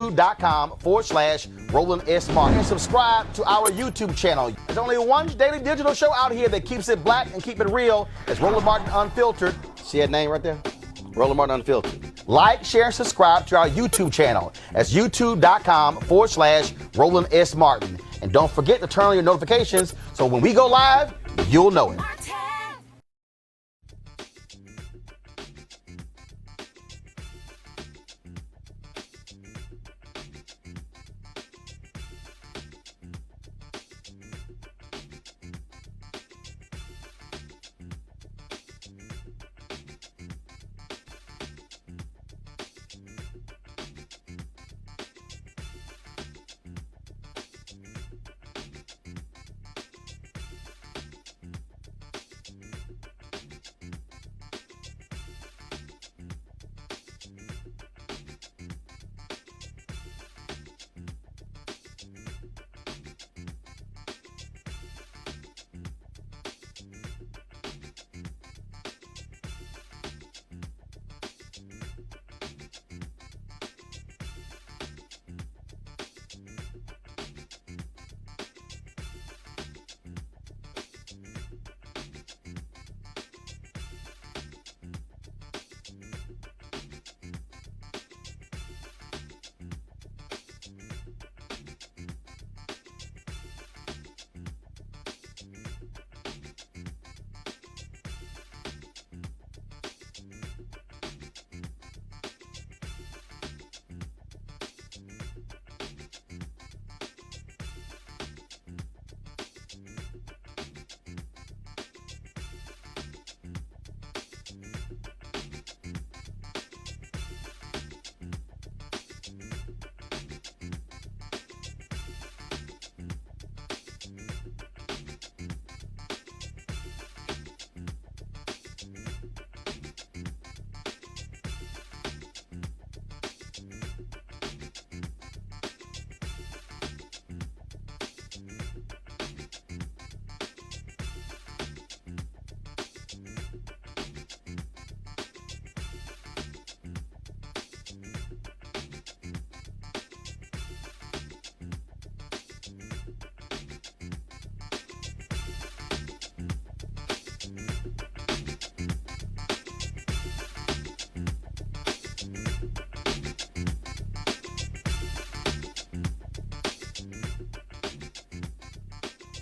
youtube.com/Roland S. Martin. And subscribe to our YouTube channel. There's only one daily digital show out here that keeps it black and keep it real. It's Roland Martin Unfiltered. See that name right there? Roland Martin Unfiltered. Like, share, and subscribe to our YouTube channel. That's youtube.com/Roland S. Martin. And don't forget to turn on your notifications so when we go live, you'll know it.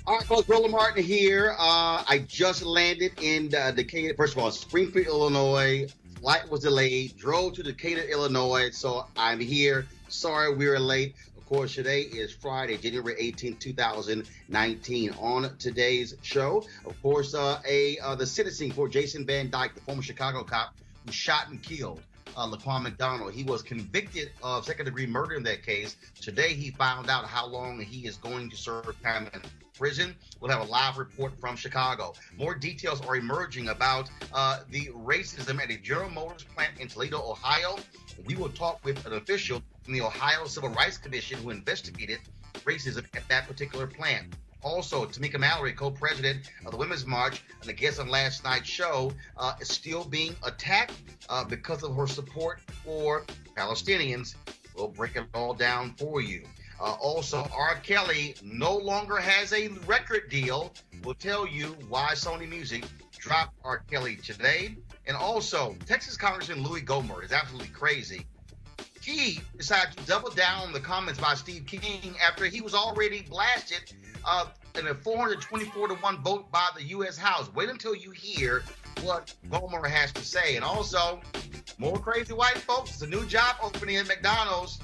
All right, folks, Roland Martin here. I just landed in Decatur. First of all, Springfield, Illinois. Flight was delayed. Drove to Decatur, Illinois. So I'm here. Sorry we were late. Of course, today is Friday, January 18, 2019. On today's show, of course, the sentencing for Jason Van Dyke, the former Chicago cop who shot and killed Laquan McDonald. He was convicted of second-degree murder in that case. Today, he found out how long he is going to serve time in prison. We'll have a live report from Chicago. More details are emerging about the racism at a General Motors plant in Toledo, Ohio. We will talk with an official from the Ohio Civil Rights Commission who investigated racism at that particular plant. Also, Tamika Mallory, co-president of the Women's March and a guest on last night's show, is still being attacked because of her support for Palestinians. We'll break it all down for you. Also, R. Kelly no longer has a record deal. We'll tell you why Sony Music dropped R. Kelly today. And also, Texas Congressman Louis Gohmert is absolutely crazy. He decided to double down on the comments by Steve King after he was already blasted in a 424-1 vote by the U.S. House. Wait until you hear what Gohmert has to say. And also, more crazy white folks. It's a new job opening at McDonald's.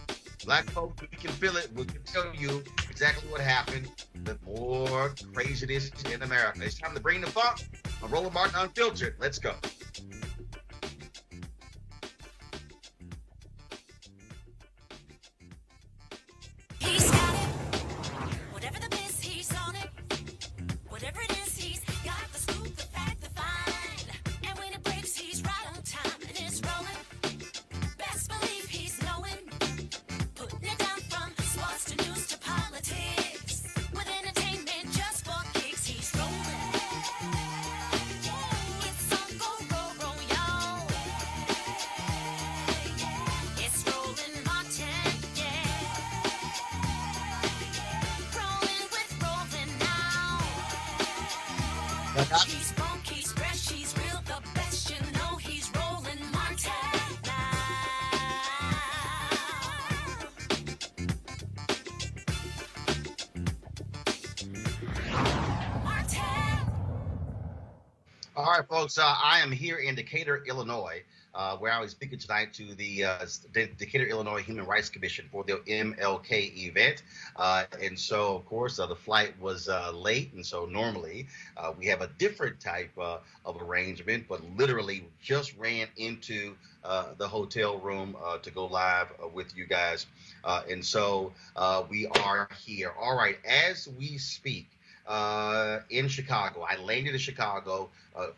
Black folks, we can feel it. We can tell you exactly what happened. The more craziness in America. It's time to bring the funk on Roland Martin Unfiltered. Let's go. He's got it. Whatever the miss, he's on it. Whatever it is, he's got the scoop, the fact, the find. And when it breaks, he's right on time and it's rolling. Best believe he's knowing. Putting it down from sports to news to politics. With entertainment just for kicks, he's rolling. It's on go, roll, roll. He's funky, he's fresh, he's real, the best. You know he's Roland Martell now. Martell. All right, folks. I am here in Decatur, Illinois, where I was speaking tonight to the Decatur, Illinois Human Rights Commission for the MLK event. And so, of course, the flight was late. And so normally we have a different type of arrangement, but literally just ran into the hotel room to go live with you guys. And so we are here. All right, as we speak, in Chicago. I landed in Chicago,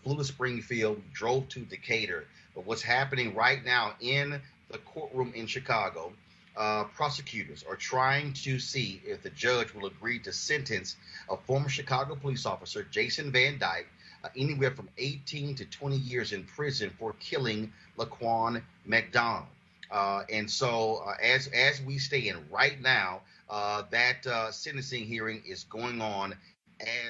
flew to Springfield, drove to Decatur. But what's happening right now in the courtroom in Chicago, prosecutors are trying to see if the judge will agree to sentence a former Chicago police officer, Jason Van Dyke, anywhere from 18 to 20 years in prison for killing Laquan McDonald. And so as we stand right now, that sentencing hearing is going on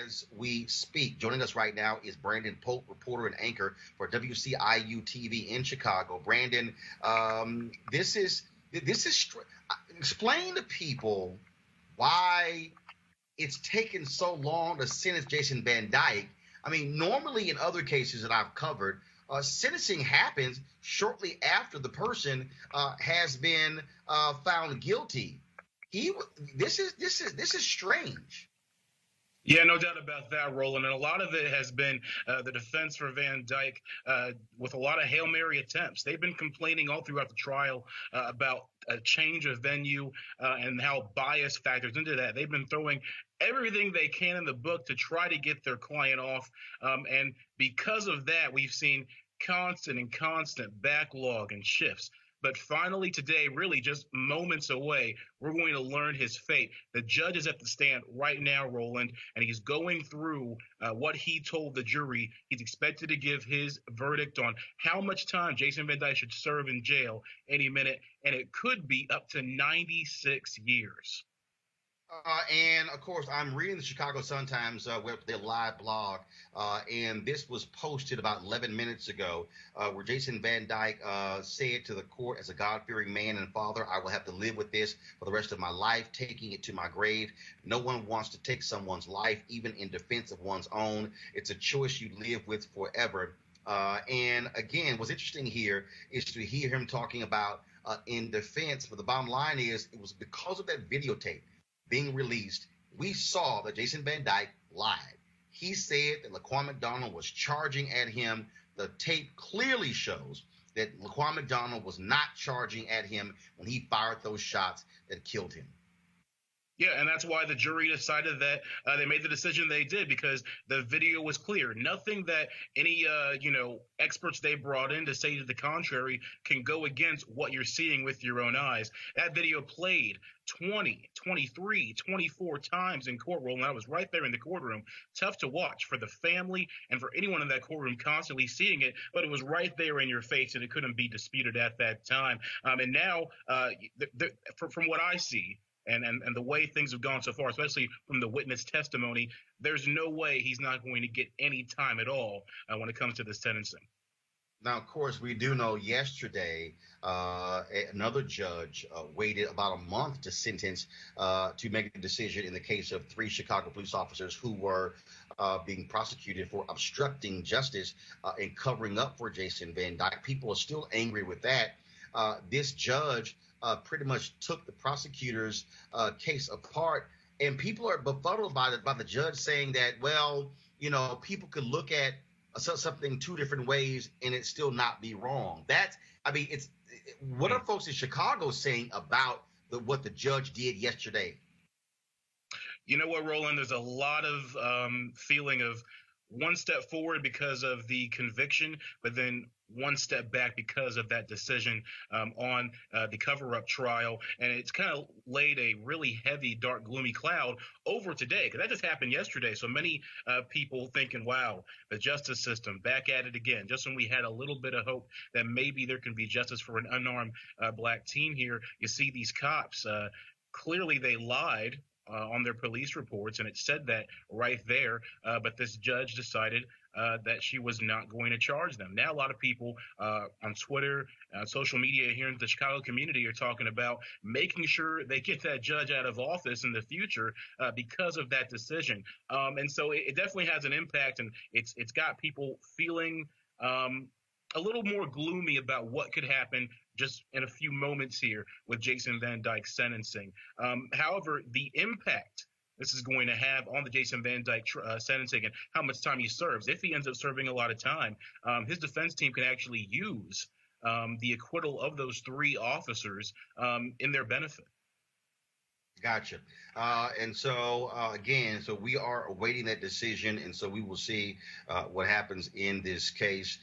as we speak. Joining us right now is Brandon Pope, reporter and anchor for WCIU TV in Chicago. Brandon, this is explain to people why it's taken so long to sentence Jason Van Dyke. I mean, normally in other cases that I've covered, sentencing happens shortly after the person has been found guilty. This is strange. Yeah, no doubt about that, Roland. And a lot of it has been the defense for Van Dyke with a lot of Hail Mary attempts. They've been complaining all throughout the trial about a change of venue and how bias factors into that. They've been throwing everything they can in the book to try to get their client off. And because of that, we've seen constant backlog and shifts. But finally today, really just moments away, we're going to learn his fate. The judge is at the stand right now, Roland, and he's going through what he told the jury. He's expected to give his verdict on how much time Jason Van Dyke should serve in jail any minute, and it could be up to 96 years. And of course, I'm reading the Chicago Sun-Times their live blog, and this was posted about 11 minutes ago, where Jason Van Dyke said to the court, as a God-fearing man and father, I will have to live with this for the rest of my life, taking it to my grave. No one wants to take someone's life, even in defense of one's own. It's a choice you live with forever. And again, what's interesting here is to hear him talking about in defense, but the bottom line is it was because of that videotape being released, we saw that Jason Van Dyke lied. He said that Laquan McDonald was charging at him. The tape clearly shows that Laquan McDonald was not charging at him when he fired those shots that killed him. Yeah, and that's why the jury decided that they made the decision they did, because the video was clear. Nothing that any experts they brought in to say to the contrary can go against what you're seeing with your own eyes. That video played 20, 23, 24 times in courtroom. I was right there in the courtroom. Tough to watch for the family and for anyone in that courtroom constantly seeing it, but it was right there in your face and it couldn't be disputed at that time. And now, from what I see, and the way things have gone so far, especially from the witness testimony, there's no way he's not going to get any time at all when it comes to the sentencing. Now, of course, we do know yesterday another judge waited about a month to sentence to make a decision in the case of 3 Chicago police officers who were being prosecuted for obstructing justice and covering up for Jason Van Dyke. People are still angry with that. This judge pretty much took the prosecutor's case apart, and people are befuddled by the judge saying that, well, people could look at something 2 different ways and it still not be wrong. What are folks in Chicago saying about what the judge did yesterday? You know what, Roland? There's a lot of feeling of one step forward because of the conviction, but then one step back because of that decision on the cover-up trial. And it's kind of laid a really heavy, dark, gloomy cloud over today, because that just happened yesterday. So many people thinking, wow, the justice system back at it again. Just when we had a little bit of hope that maybe there can be justice for an unarmed black teen here, you see these cops. Clearly they lied on their police reports, and it said that right there. But this judge decided that she was not going to charge them. Now, a lot of people on Twitter, social media here in the Chicago community are talking about making sure they get that judge out of office in the future because of that decision. And so it definitely has an impact, and it's got people feeling a little more gloomy about what could happen just in a few moments here with Jason Van Dyke's sentencing. However, the impact this is going to have on the Jason Van Dyke sentencing and how much time he serves, if he ends up serving a lot of time, his defense team can actually use the acquittal of those 3 officers in their benefit. Gotcha. And so, again, so we are awaiting that decision, and so we will see what happens in this case.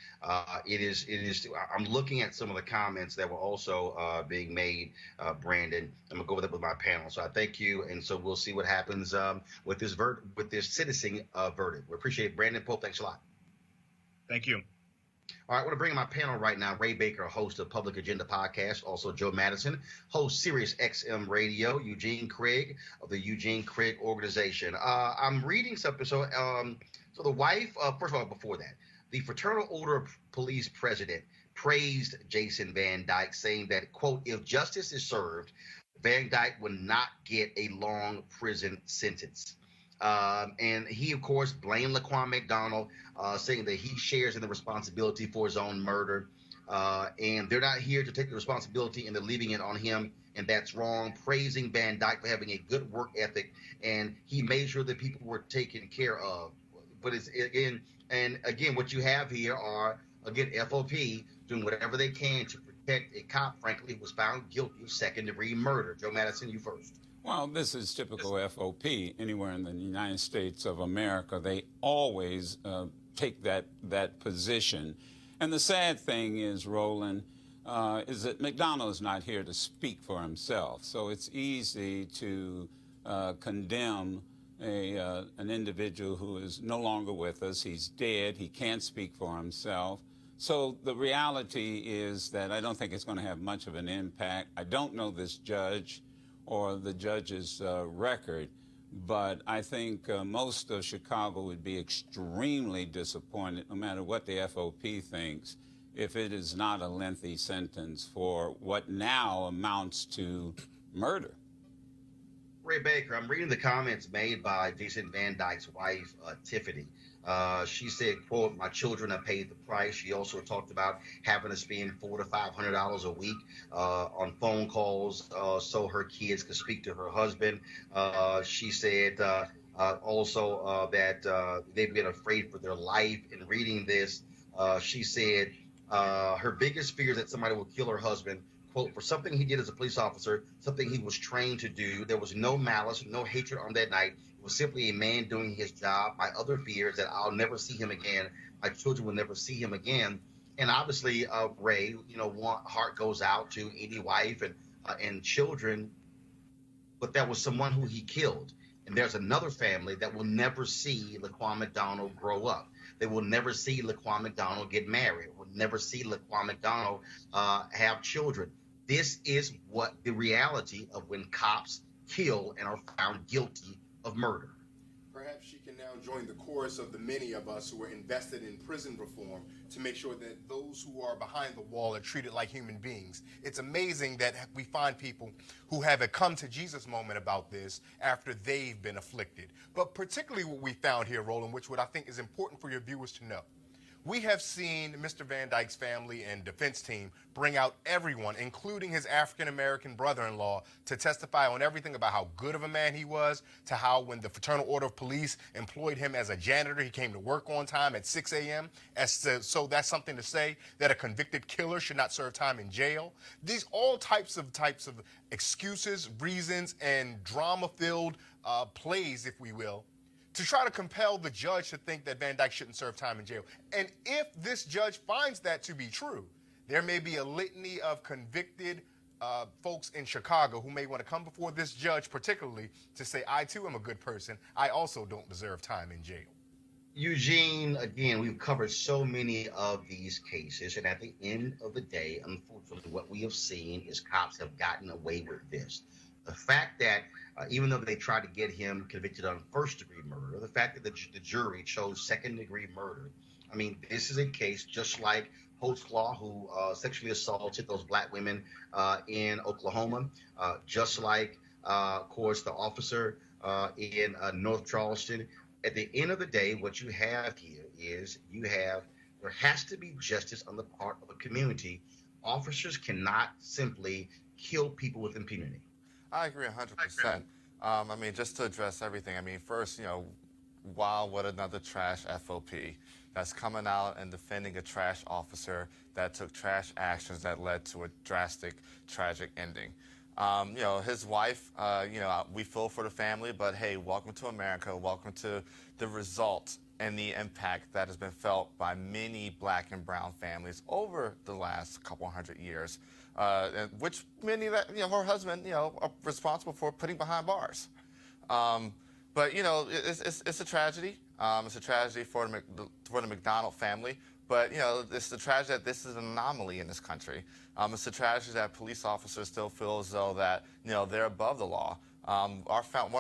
It is. I'm looking at some of the comments that were also being made, Brandon. I'm gonna go over that with my panel. So I thank you, and so we'll see what happens with this sentencing verdict. We appreciate it, Brandon Pope. Thanks a lot. Thank you. All right, I want to bring in my panel right now. Ray Baker, host of Public Agenda Podcast. Also, Joe Madison, host Sirius XM Radio. Eugene Craig of the Eugene Craig Organization. I'm reading something. So the wife, first of all, before that, the Fraternal Order of Police president praised Jason Van Dyke, saying that, quote, if justice is served, Van Dyke will not get a long prison sentence. And he, of course, blamed Laquan McDonald, saying that he shares in the responsibility for his own murder. And they're not here to take the responsibility, and they're leaving it on him, and that's wrong. Praising Van Dyke for having a good work ethic, and he made sure that people were taken care of. But it's again, what you have here are, again, FOP doing whatever they can to protect a cop, frankly, who was found guilty of second-degree murder. Joe Madison, you first. Well, this is typical FOP. Anywhere in the United States of America, they always take that position. And the sad thing is, Roland, is that McDonald is not here to speak for himself. So it's easy to condemn an individual who is no longer with us. He's dead. He can't speak for himself. So the reality is that I don't think it's going to have much of an impact. I don't know this judge or the judge's record, but I think most of Chicago would be extremely disappointed, no matter what the FOP thinks, if it is not a lengthy sentence for what now amounts to murder. Ray Baker, I'm reading the comments made by Jason Van Dyke's wife, Tiffany. She said, quote, my children have paid the price. She also talked about having to spend $400 to $500 a week on phone calls so her kids could speak to her husband. She said also that they've been afraid for their life. In reading this, she said her biggest fear is that somebody will kill her husband, quote, for something he did as a police officer, something he was trained to do. There was no malice, no hatred on that night. It was simply a man doing his job. My other fear is that I'll never see him again. My children will never see him again. And obviously, Ray, heart goes out to any wife and children, but that was someone who he killed. And there's another family that will never see Laquan McDonald grow up. They will never see Laquan McDonald get married. Will never see Laquan McDonald have children. This is what the reality of when cops kill and are found guilty of murder. Perhaps she can now join the chorus of the many of us who are invested in prison reform to make sure that those who are behind the wall are treated like human beings. It's amazing that we find people who have a come to Jesus moment about this after they've been afflicted. But particularly what we found here, Roland, which what I think is important for your viewers to know. We have seen Mr. Van Dyke's family and defense team bring out everyone, including his African-American brother-in-law, to testify on everything about how good of a man he was, to how when the Fraternal Order of Police employed him as a janitor, he came to work on time at 6 a.m. So that's something to say that a convicted killer should not serve time in jail. These all types of excuses, reasons, and drama-filled plays, if we will, to try to compel the judge to think that Van Dyke shouldn't serve time in jail. And if this judge finds that to be true, there may be a litany of convicted folks in Chicago who may want to come before this judge particularly to say, I too am a good person. I also don't deserve time in jail. Eugene, again, we've covered so many of these cases, and at the end of the day, unfortunately, what we have seen is cops have gotten away with this. The fact that even though they tried to get him convicted on first-degree murder, the fact that the jury chose second-degree murder. I mean, this is a case just like Holtzclaw, who sexually assaulted those black women in Oklahoma, just like, of course, the officer in North Charleston. At the end of the day, what you have here is there has to be justice on the part of a community. Officers cannot simply kill people with impunity. I agree 100%. I mean, just to address everything, I mean, first, wow, what another trash FOP that's coming out and defending a trash officer that took trash actions that led to a drastic, tragic ending. His wife, we feel for the family, but hey, welcome to America. Welcome to the result and the impact that has been felt by many black and brown families over the last couple hundred years, which many that, her husband, are responsible for putting behind bars. But, it's a tragedy. It's a tragedy for the McDonald family. But, it's a tragedy that this is an anomaly in this country. It's a tragedy that police officers still feel as though that, they're above the law. One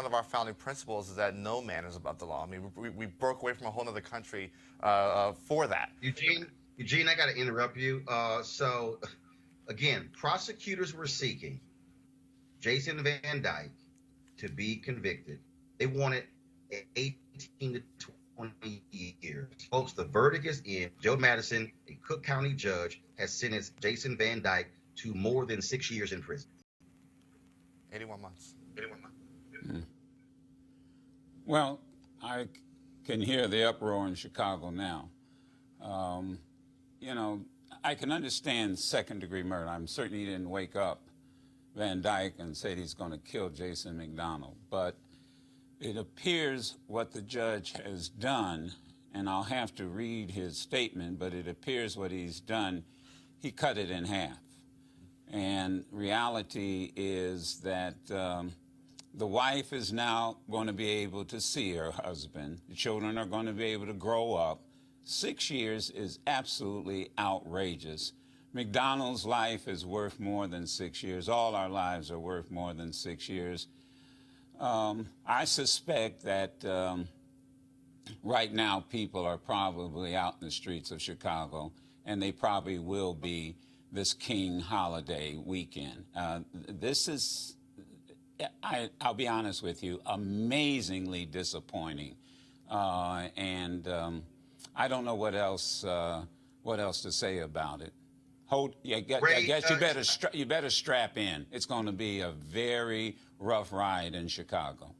of our founding principles is that no man is above the law. I mean, we broke away from a whole other country for that. Eugene, I got to interrupt you. So, again, prosecutors were seeking Jason Van Dyke to be convicted. They wanted 18 to 20 years. Folks, the verdict is in. Joe Madison, a Cook County judge, has sentenced Jason Van Dyke to more than 6 years in prison. 81 months. Well, I can hear the uproar in Chicago now. I can understand second-degree murder. I'm certain he didn't wake up Van Dyke and said he's going to kill Jason McDonald. But it appears what the judge has done, and I'll have to read his statement, but it appears what he's done, he cut it in half. And reality is that the wife is now going to be able to see her husband. The children are going to be able to grow up. 6 years is absolutely outrageous. McDonald's life is worth more than 6 years. All our lives are worth more than 6 years. I suspect that right now people are probably out in the streets of Chicago, and they probably will be this King holiday weekend. This is, I'll be honest with you, amazingly disappointing. And I don't know what else to say about it. I guess you better strap in. It's going to be a very rough ride in Chicago.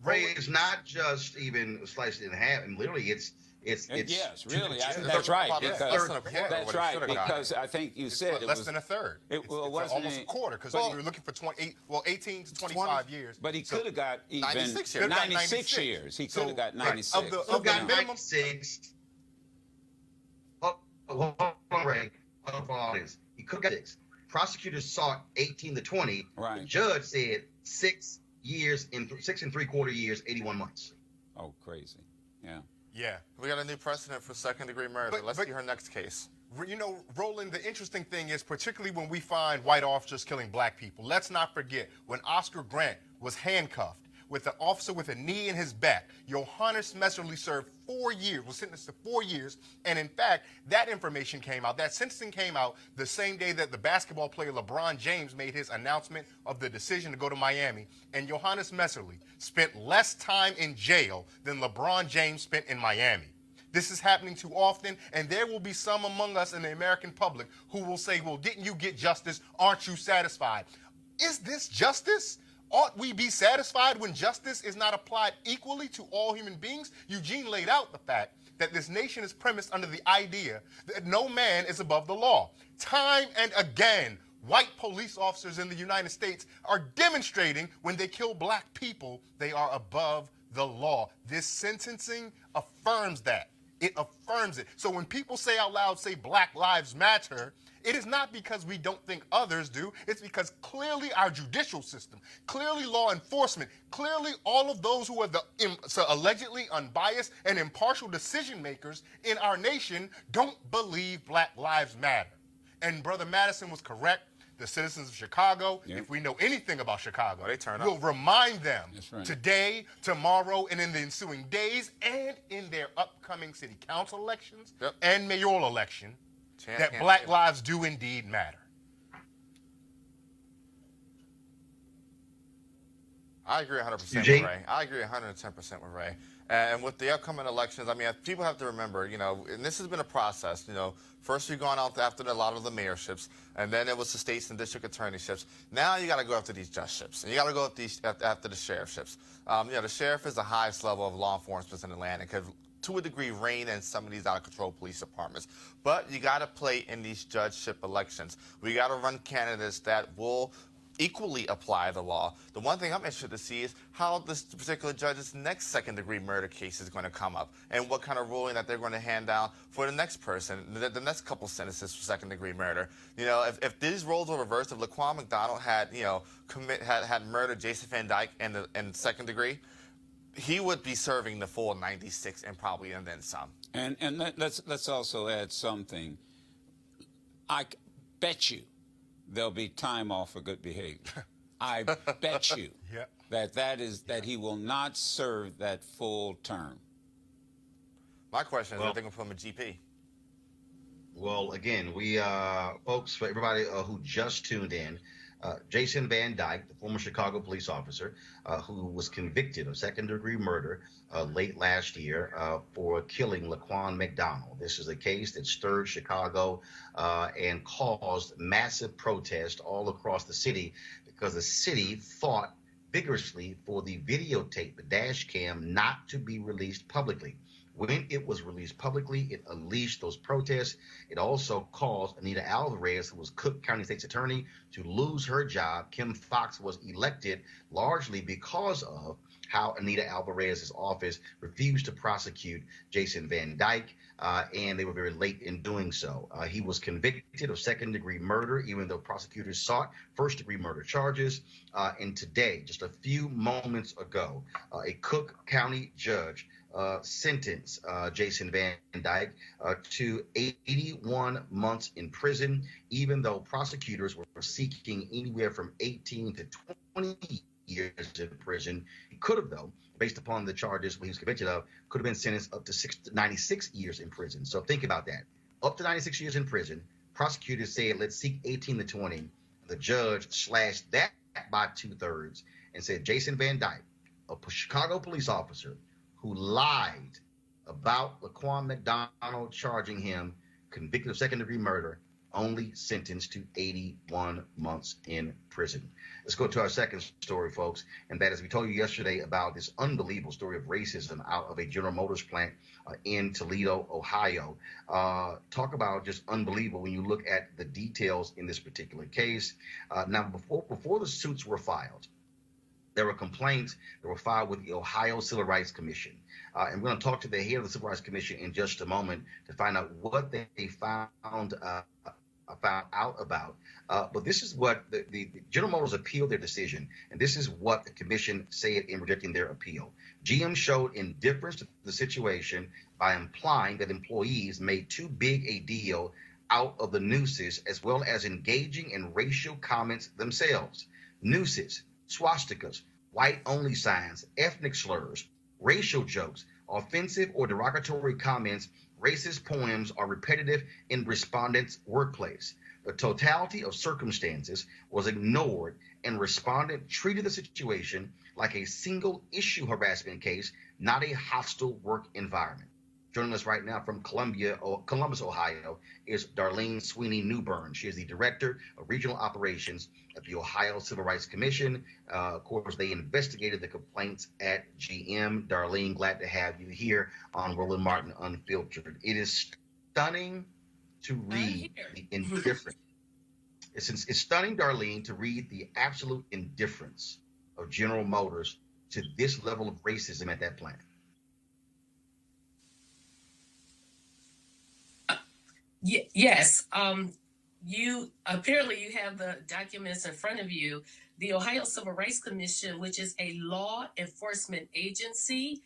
Ray, it's not just even sliced in half, and literally it's yes, really. That's right. That's right. Because I think you said it less was than a third. It wasn't almost a quarter, because we were looking for 18 to 25 years. But he could have got even 96 years. He could have got 96. Of the minimum 96. Hold on, Ray. He could have got 6. Prosecutors sought 18 to 20. Right. The judge said 6 years and 6 3/4 years, 81 months. Oh, crazy. Yeah. Yeah. We got a new precedent for second-degree murder. Let's see her next case. Roland, the interesting thing is, particularly when we find white officers killing black people, let's not forget when Oscar Grant was handcuffed with an officer with a knee in his back. Johannes Messerly served 4 years, was sentenced to 4 years, and in fact, that information came out, that sentencing came out the same day that the basketball player LeBron James made his announcement of the decision to go to Miami, and Johannes Messerly spent less time in jail than LeBron James spent in Miami. This is happening too often, and there will be some among us in the American public who will say, well, didn't you get justice? Aren't you satisfied? Is this justice? Ought we be satisfied when justice is not applied equally to all human beings? Eugene laid out the fact that this nation is premised under the idea that no man is above the law. Time and again, white police officers in the United States are demonstrating when they kill black people, they are above the law. This sentencing affirms that. It affirms it. So when people say out loud, say Black Lives Matter, it is not because we don't think others do. It's because clearly our judicial system, clearly law enforcement, clearly all of those who are the allegedly unbiased and impartial decision makers in our nation don't believe Black Lives Matter. And Brother Madison was correct. The citizens of Chicago, Yep. if we know anything about Chicago, They turn we'll up. remind them That's right. today, tomorrow, and in the ensuing days, and in their upcoming city council elections Yep. and mayoral election, Chant that campaign. black lives do indeed matter. I agree 100% with Eugene? Ray. I agree 110% with Ray. And with the upcoming elections, I mean, people have to remember, you know, and this has been a process, you know, first we've gone out after a lot of the mayorships, and then it was the states and district attorneyships. Now you got to go after these judgeships, and you got to go after the sheriffships. You know, the sheriff is the highest level of law enforcement in Atlanta, because to a degree rein in some of these out of control police departments. But you got to play in these judgeship elections. We got to run candidates that will equally apply the law. The one thing I'm interested to see is how this particular judge's next second-degree murder case is going to come up, and what kind of ruling that they're going to hand down for the next person, the next couple sentences for second-degree murder. You know, if these roles were reversed, if Laquan McDonald had, you know, had murdered Jason Van Dyke in second degree, he would be serving the full 96 and probably and then some. And let's also add something. I bet you there'll be time off for good behavior. I bet you Yep. that he will not serve that full term. My question is, Well- if they're going to put him in GP. Well, again, we folks, for everybody who just tuned in, Jason Van Dyke, the former Chicago police officer, who was convicted of second-degree murder late last year for killing Laquan McDonald. This is a case that stirred Chicago and caused massive protest all across the city because the city fought vigorously for the videotape, the dash cam, not to be released publicly. When it was released publicly, it unleashed those protests. It also caused Anita Alvarez, who was Cook County State's attorney, to lose her job. Kim Foxx was elected largely because of how Anita Alvarez's office refused to prosecute Jason Van Dyke, and they were very late in doing so. He was convicted of second-degree murder, even though prosecutors sought first-degree murder charges. And today, just a few moments ago, a Cook County judge sentenced Jason Van Dyke to 81 months in prison, even though prosecutors were seeking anywhere from 18 to 20 years in prison. He could have, though, based upon the charges he was convicted of, could have been sentenced up to 96 years in prison. So think about that. Up to 96 years in prison. Prosecutors said, let's seek 18 to 20. The judge slashed that by 2/3 and said Jason Van Dyke, a Chicago police officer who lied about Laquan McDonald, charging him, convicted of second-degree murder, only sentenced to 81 months in prison. Let's go to our second story, folks, and that is we told you yesterday about this unbelievable story of racism out of a General Motors plant in Toledo, Ohio. Talk about just unbelievable when you look at the details in this particular case. Now, before the suits were filed, there were complaints that were filed with the Ohio Civil Rights Commission. And we're going to talk to the head of the Civil Rights Commission in just a moment to find out what they found out about. But this is what the General Motors appealed their decision, and this is what the commission said in rejecting their appeal. GM showed indifference to the situation by implying that employees made too big a deal out of the nooses, as well as engaging in racial comments themselves. Nooses, swastikas, white-only signs, ethnic slurs, racial jokes, offensive or derogatory comments, racist poems are repetitive in respondents' workplace. The totality of circumstances was ignored, and respondent treated the situation like a single-issue harassment case, not a hostile work environment. Joining us right now from Columbus, Ohio, is Darlene Sweeney Newbern. She is the Director of Regional Operations at the Ohio Civil Rights Commission. Of course, they investigated the complaints at GM. Darlene, glad to have you here on Roland Martin Unfiltered. It is stunning to read the indifference. It's stunning, Darlene, to read the absolute indifference of General Motors to this level of racism at that plant. Yes. You apparently you have the documents in front of you. The Ohio Civil Rights Commission, which is a law enforcement agency,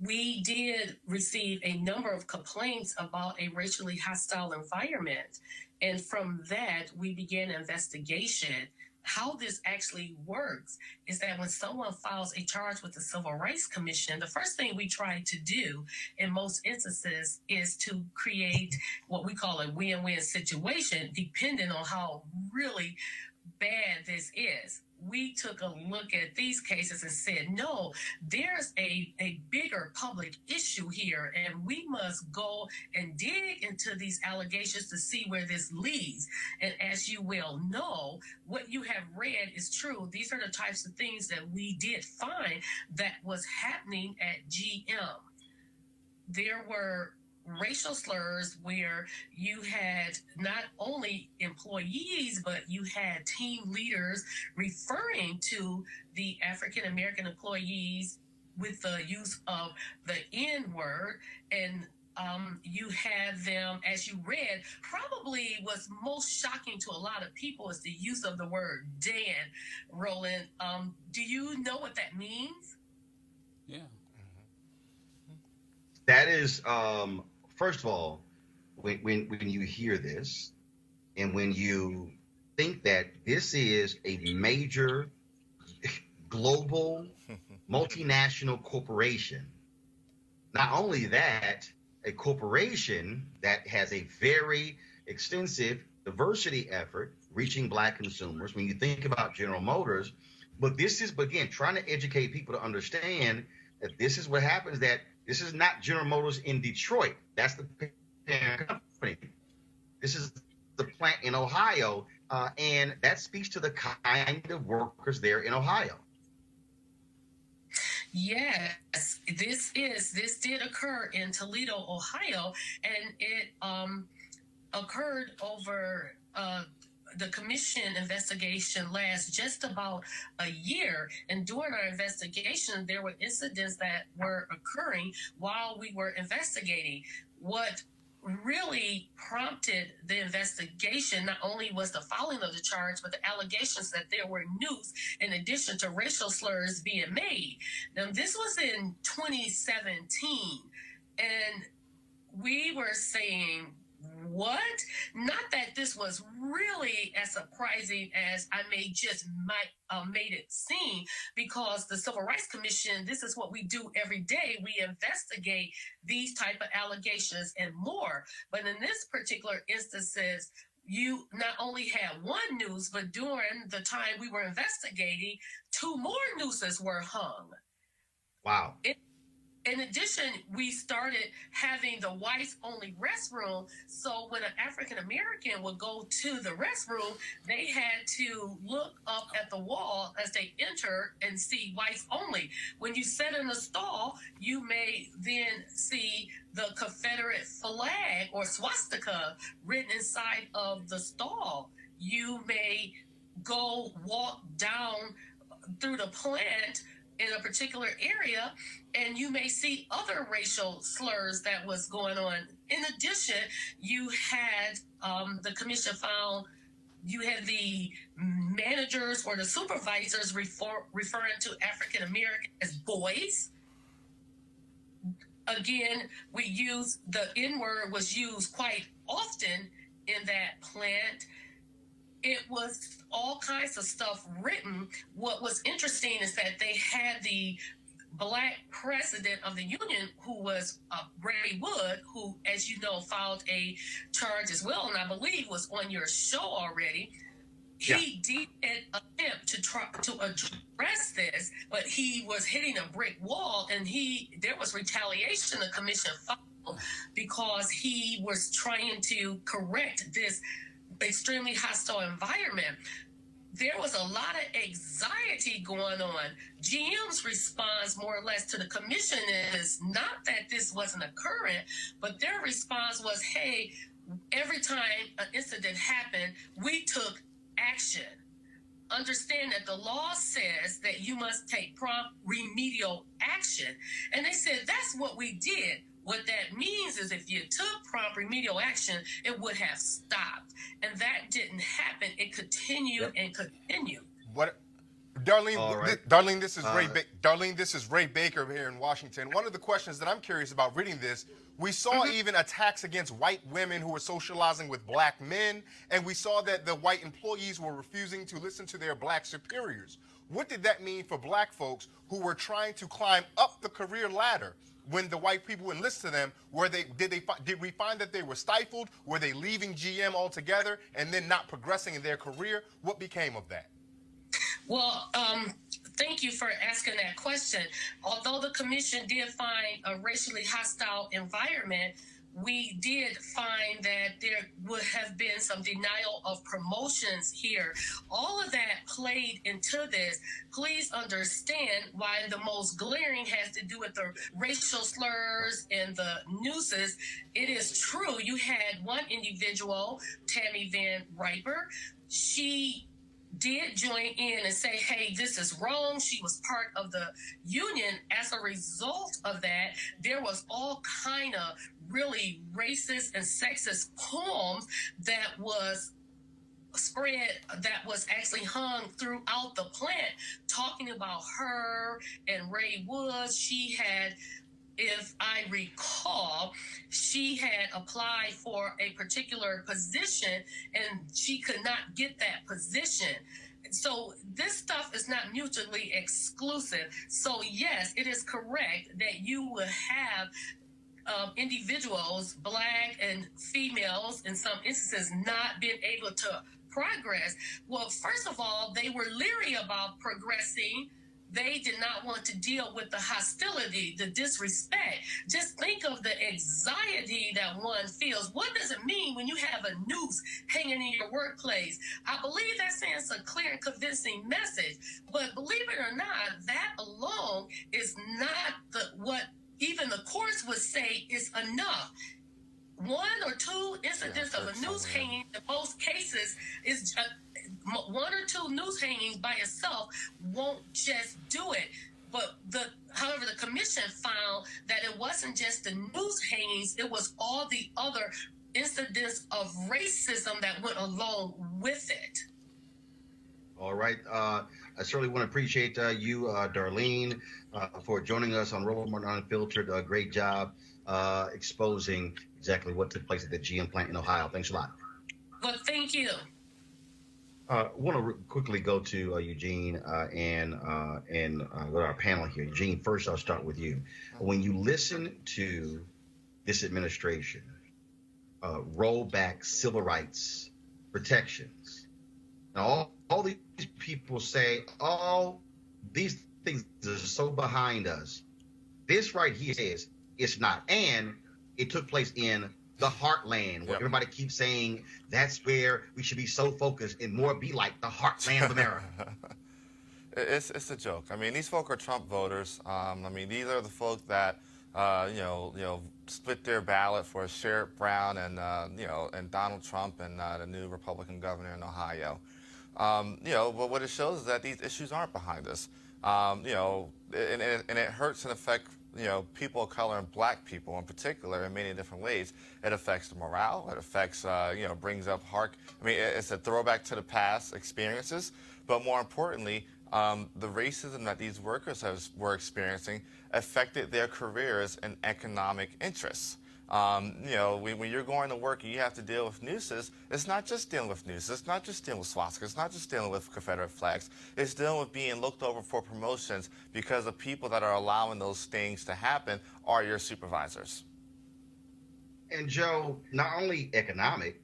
we did receive a number of complaints about a racially hostile environment. And from that, we began an investigation. How this actually works is that when someone files a charge with the Civil Rights Commission, the first thing we try to do in most instances is to create what we call a win-win situation, depending on how really bad this is. We took a look at these cases and said, no, there's a bigger public issue here, and we must go and dig into these allegations to see where this leads. And as you well know, what you have read is true. These are the types of things that we did find that was happening at GM. There were racial slurs where you had not only employees, but you had team leaders referring to the African American employees with the use of the N word. And you had them, as you read, probably what's most shocking to a lot of people is the use of the word Dan. Roland, do you know what that means? Yeah. That is, first of all, when you hear this, and when you think that this is a major global multinational corporation, not only that, a corporation that has a very extensive diversity effort reaching Black consumers. When you think about General Motors, but this is, again, trying to educate people to understand that this is what happens, that this is not General Motors in Detroit. That's the parent company. This is the plant in Ohio, and that speaks to the kind of workers there in Ohio. Yes, this did occur in Toledo, Ohio, and it occurred over the commission investigation lasts just about a year. And during our investigation, there were incidents that were occurring while we were investigating. What really prompted the investigation not only was the filing of the charge, but the allegations that there were news in addition to racial slurs being made. Now, this was in 2017, and we were saying, what? Not that this was really as surprising as I made it seem, because the Civil Rights Commission, this is what we do every day. We investigate these type of allegations and more. But in this particular instances, you not only had one noose, but during the time we were investigating, 2 more nooses were hung. Wow. In addition, we started having the whites-only restroom. So when an African-American would go to the restroom, they had to look up at the wall as they entered and see whites only. When you sat in the stall, you may then see the Confederate flag or swastika written inside of the stall. You may walk down through the plant in a particular area, and you may see other racial slurs that was going on. In addition, you had the commission found you had the managers or the supervisors referring to African Americans as boys. Again, we use the N-word was used quite often in that plant. It was all kinds of stuff written. What was interesting is that they had the Black president of the union, who was Ray Wood, who, as you know, filed a charge as well, and I believe was on your show already. He did attempt to try to address this, but he was hitting a brick wall, and there was retaliation the commission filed because he was trying to correct this extremely hostile environment. There was a lot of anxiety going on. GM's response, more or less, to the commission is not that this wasn't occurring, but their response was, hey, every time an incident happened, we took action. Understand that the law says that you must take prompt remedial action. And they said, that's what we did. What that means is if you took prompt remedial action, it would have stopped. And that didn't happen. It continued and continued. What Darlene, All right. Darlene, this is Darlene, this is Ray Baker here in Washington. One of the questions that I'm curious about reading this, we saw even attacks against white women who were socializing with black men, and we saw that the white employees were refusing to listen to their black superiors. What did that mean for black folks who were trying to climb up the career ladder? When the white people wouldn't listen to them, did we find that they were stifled? Were they leaving GM altogether and then not progressing in their career? What became of that? Well, thank you for asking that question. Although the commission did find a racially hostile environment, we did find that there would have been some denial of promotions here. All of that played into this. Please understand why the most glaring has to do with the racial slurs and the nooses. It is true. You had one individual, Tammy Van Riper. She did join in and say, hey, this is wrong. She was part of the union. As a result of that, there was all kind of really racist and sexist poems that was spread, that was actually hung throughout the plant, talking about her and Ray Woods. She had, if I recall, she had applied for a particular position and she could not get that position. So this stuff is not mutually exclusive. So yes, it is correct that you will have individuals, black and females in some instances, not being able to progress. Well, first of all, they were leery about progressing. They did not want to deal with the hostility, the disrespect. Just think of the anxiety that one feels. What does it mean when you have a noose hanging in your workplace? I believe that sends a clear and convincing message. But believe it or not, that alone is not what even the courts would say is enough. One or two incidents of a noose hanging in most cases is one or two noose hangings by itself won't just do it. But however, the commission found that it wasn't just the noose hangings, it was all the other incidents of racism that went along with it. All right. I certainly want to appreciate you, Darlene, for joining us on Roland Martin Unfiltered. Great job exposing exactly what took place at the GM plant in Ohio. Thanks a lot. Well, thank you. I want to quickly go to Eugene and go to our panel here. Eugene, first I'll start with you. When you listen to this administration roll back civil rights protections, now all these people say, oh, these things are so behind us. This right here says it's not. And it took place in the heartland, where everybody keeps saying that's where we should be so focused and more be like the heartland of America. It's a joke. I mean, these folk are Trump voters. I mean, these are the folk that split their ballot for Sherrod Brown and and Donald Trump and the new Republican governor in Ohio. But what it shows is that these issues aren't behind us. And it hurts and affects people of color and black people in particular in many different ways. It affects the morale. It affects, brings up it's a throwback to the past experiences. But more importantly, the racism that these workers were experiencing affected their careers and economic interests. When you're going to work and you have to deal with nooses, it's not just dealing with nooses, it's not just dealing with swastikas, it's not just dealing with Confederate flags, it's dealing with being looked over for promotions because the people that are allowing those things to happen are your supervisors. And Joe, not only economic,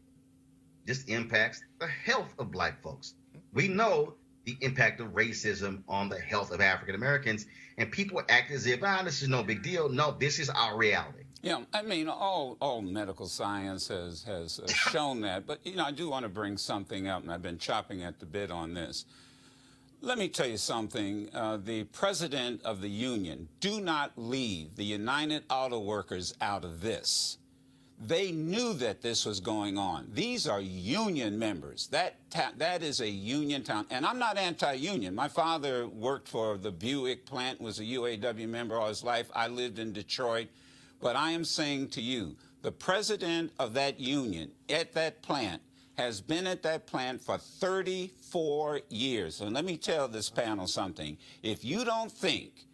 this impacts the health of black folks. We know the impact of racism on the health of African Americans, and people act as if, this is no big deal. No, this is our reality. Yeah, I mean, all medical science has shown that. But, I do want to bring something up, and I've been chopping at the bit on this. Let me tell you something. The president of the union, do not leave the United Auto Workers out of this. They knew that this was going on. These are union members. That is a union town. And I'm not anti-union. My father worked for the Buick plant, was a UAW member all his life. I lived in Detroit. But I am saying to you, the president of that union at that plant has been at that plant for 34 years. And let me tell this panel something. If you don't think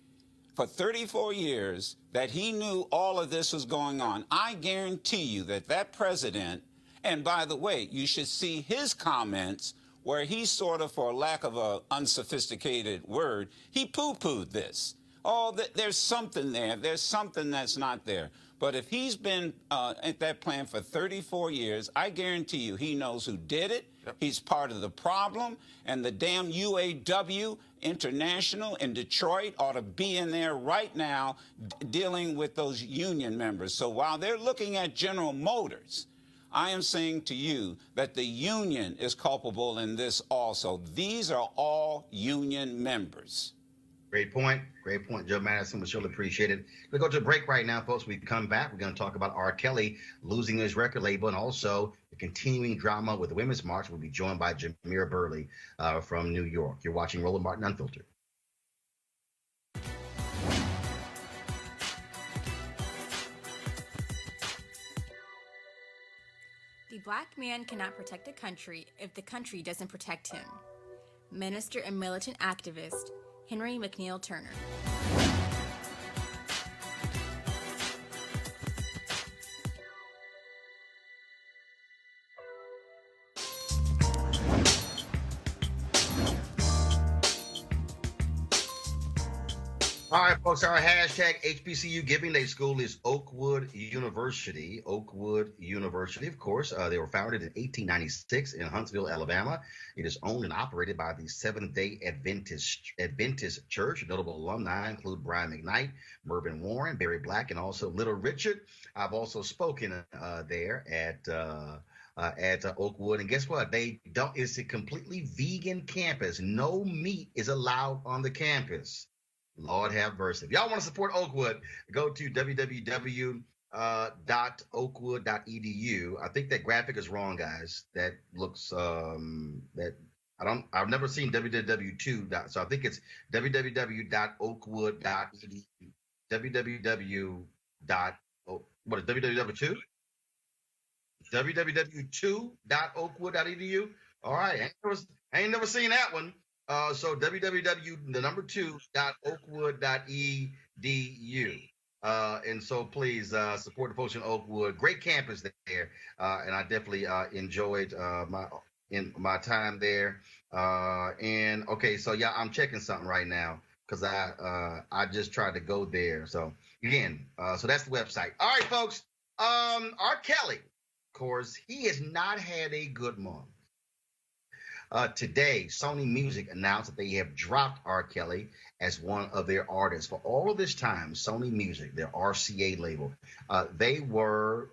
for 34 years that he knew all of this was going on, I guarantee you that that president, and by the way, you should see his comments where he sort of, for lack of an unsophisticated word, he poo-pooed this. Oh, there's something there. There's something that's not there. But if he's been at that plant for 34 years, I guarantee you he knows who did it. Yep. He's part of the problem. And the damn UAW International in Detroit ought to be in there right now dealing with those union members. So while they're looking at General Motors, I am saying to you that the union is culpable in this also. These are all union members. Great point. Great point, Joe Madison. We surely appreciate it. We'll go to a break right now, folks. We come back. We're going to talk about R. Kelly losing his record label and also the continuing drama with the Women's March. We'll be joined by Jamira Burley from New York. You're watching Roland Martin Unfiltered. The black man cannot protect a country if the country doesn't protect him. Minister and militant activist Henry McNeil Turner. All right, folks, our hashtag HBCU Giving Day School is Oakwood University. Oakwood University, of course. They were founded in 1896 in Huntsville, Alabama. It is owned and operated by the Seventh-day Adventist Church. Notable alumni include Brian McKnight, Mervyn Warren, Barry Black, and also Little Richard. I've also spoken there at Oakwood. And guess what? It's a completely vegan campus. No meat is allowed on the campus. Lord have mercy. If y'all want to support Oakwood, go to www.oakwood.edu. I think that graphic is wrong, guys. That looks I've never seen www.2. So I think it's www.oakwood.edu. What is www.2? www.2.oakwood.edu. All right. I ain't never seen that one. So www.oakwood.edu. And so please support the folks in Oakwood. Great campus there. And I definitely enjoyed my time there. And okay, so yeah, I'm checking something right now because I just tried to go there. So again, so that's the website. All right, folks. R. Kelly, of course, he has not had a good month. Today, Sony Music announced that they have dropped R. Kelly as one of their artists. For all of this time, Sony Music, their RCA label, they were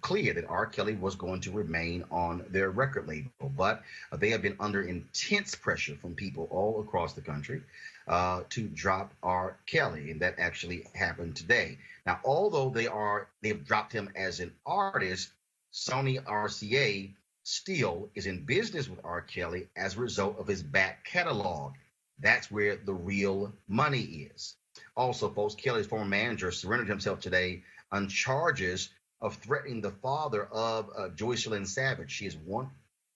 clear that R. Kelly was going to remain on their record label. But they have been under intense pressure from people all across the country to drop R. Kelly, and that actually happened today. Now, although they've dropped him as an artist, Sony RCA still is in business with R. Kelly as a result of his back catalog. That's where the real money is. Also, folks, Kelly's former manager surrendered himself today on charges of threatening the father of Joycelyn Savage. She is one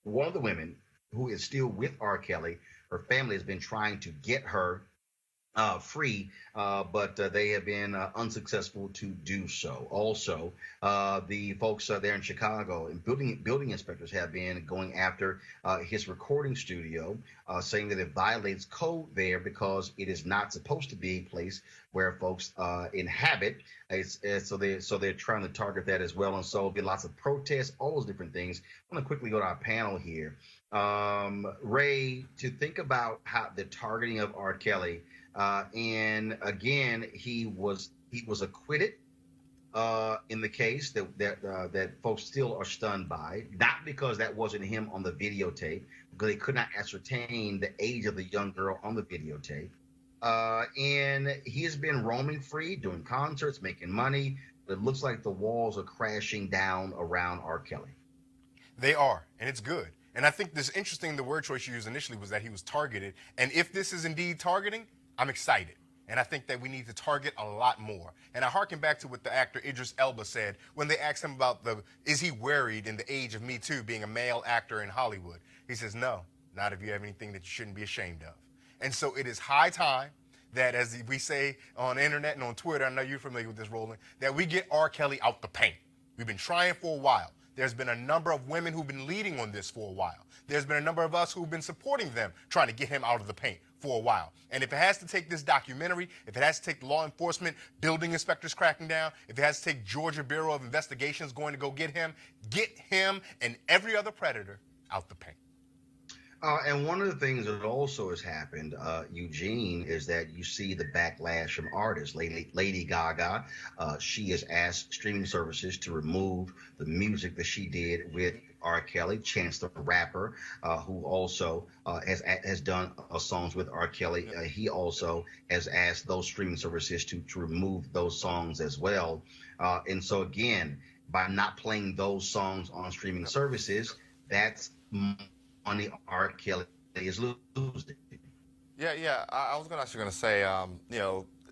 of the women who is still with R. Kelly. Her family has been trying to get her free, but they have been unsuccessful to do so. Also, the folks there in Chicago and building inspectors have been going after his recording studio, saying that it violates code there because it is not supposed to be a place where folks inhabit. So they're trying to target that as well. And so there'll be lots of protests, all those different things. I'm going to quickly go to our panel here. Ray, to think about how the targeting of R. Kelly. And again, he was acquitted in the case that folks still are stunned by, not because that wasn't him on the videotape, because they could not ascertain the age of the young girl on the videotape. And he has been roaming free, doing concerts, making money. But it looks like the walls are crashing down around R. Kelly. They are, and it's good. And I think this interesting, the word choice you used initially was that he was targeted. And if this is indeed targeting, I'm excited. And I think that we need to target a lot more. And I harken back to what the actor Idris Elba said when they asked him about is he worried in the age of Me Too being a male actor in Hollywood? He says, no, not if you have anything that you shouldn't be ashamed of. And so it is high time that, as we say on the internet and on Twitter, I know you're familiar with this, Roland, that we get R. Kelly out the paint. We've been trying for a while. There's been a number of women who've been leading on this for a while. There's been a number of us who've been supporting them, trying to get him out of the paint for a while. And if it has to take this documentary, if it has to take law enforcement, building inspectors cracking down, if it has to take Georgia Bureau of Investigations going to go get him and every other predator out the paint. And one of the things that also has happened, Eugene, is that you see the backlash from artists. Lady Gaga, she has asked streaming services to remove the music that she did with R. Kelly. Chance the Rapper, who also has done songs with R. Kelly, he also has asked those streaming services to remove those songs as well. And so again, by not playing those songs on streaming services, that's money R. Kelly is losing. Yeah. I was actually going to say,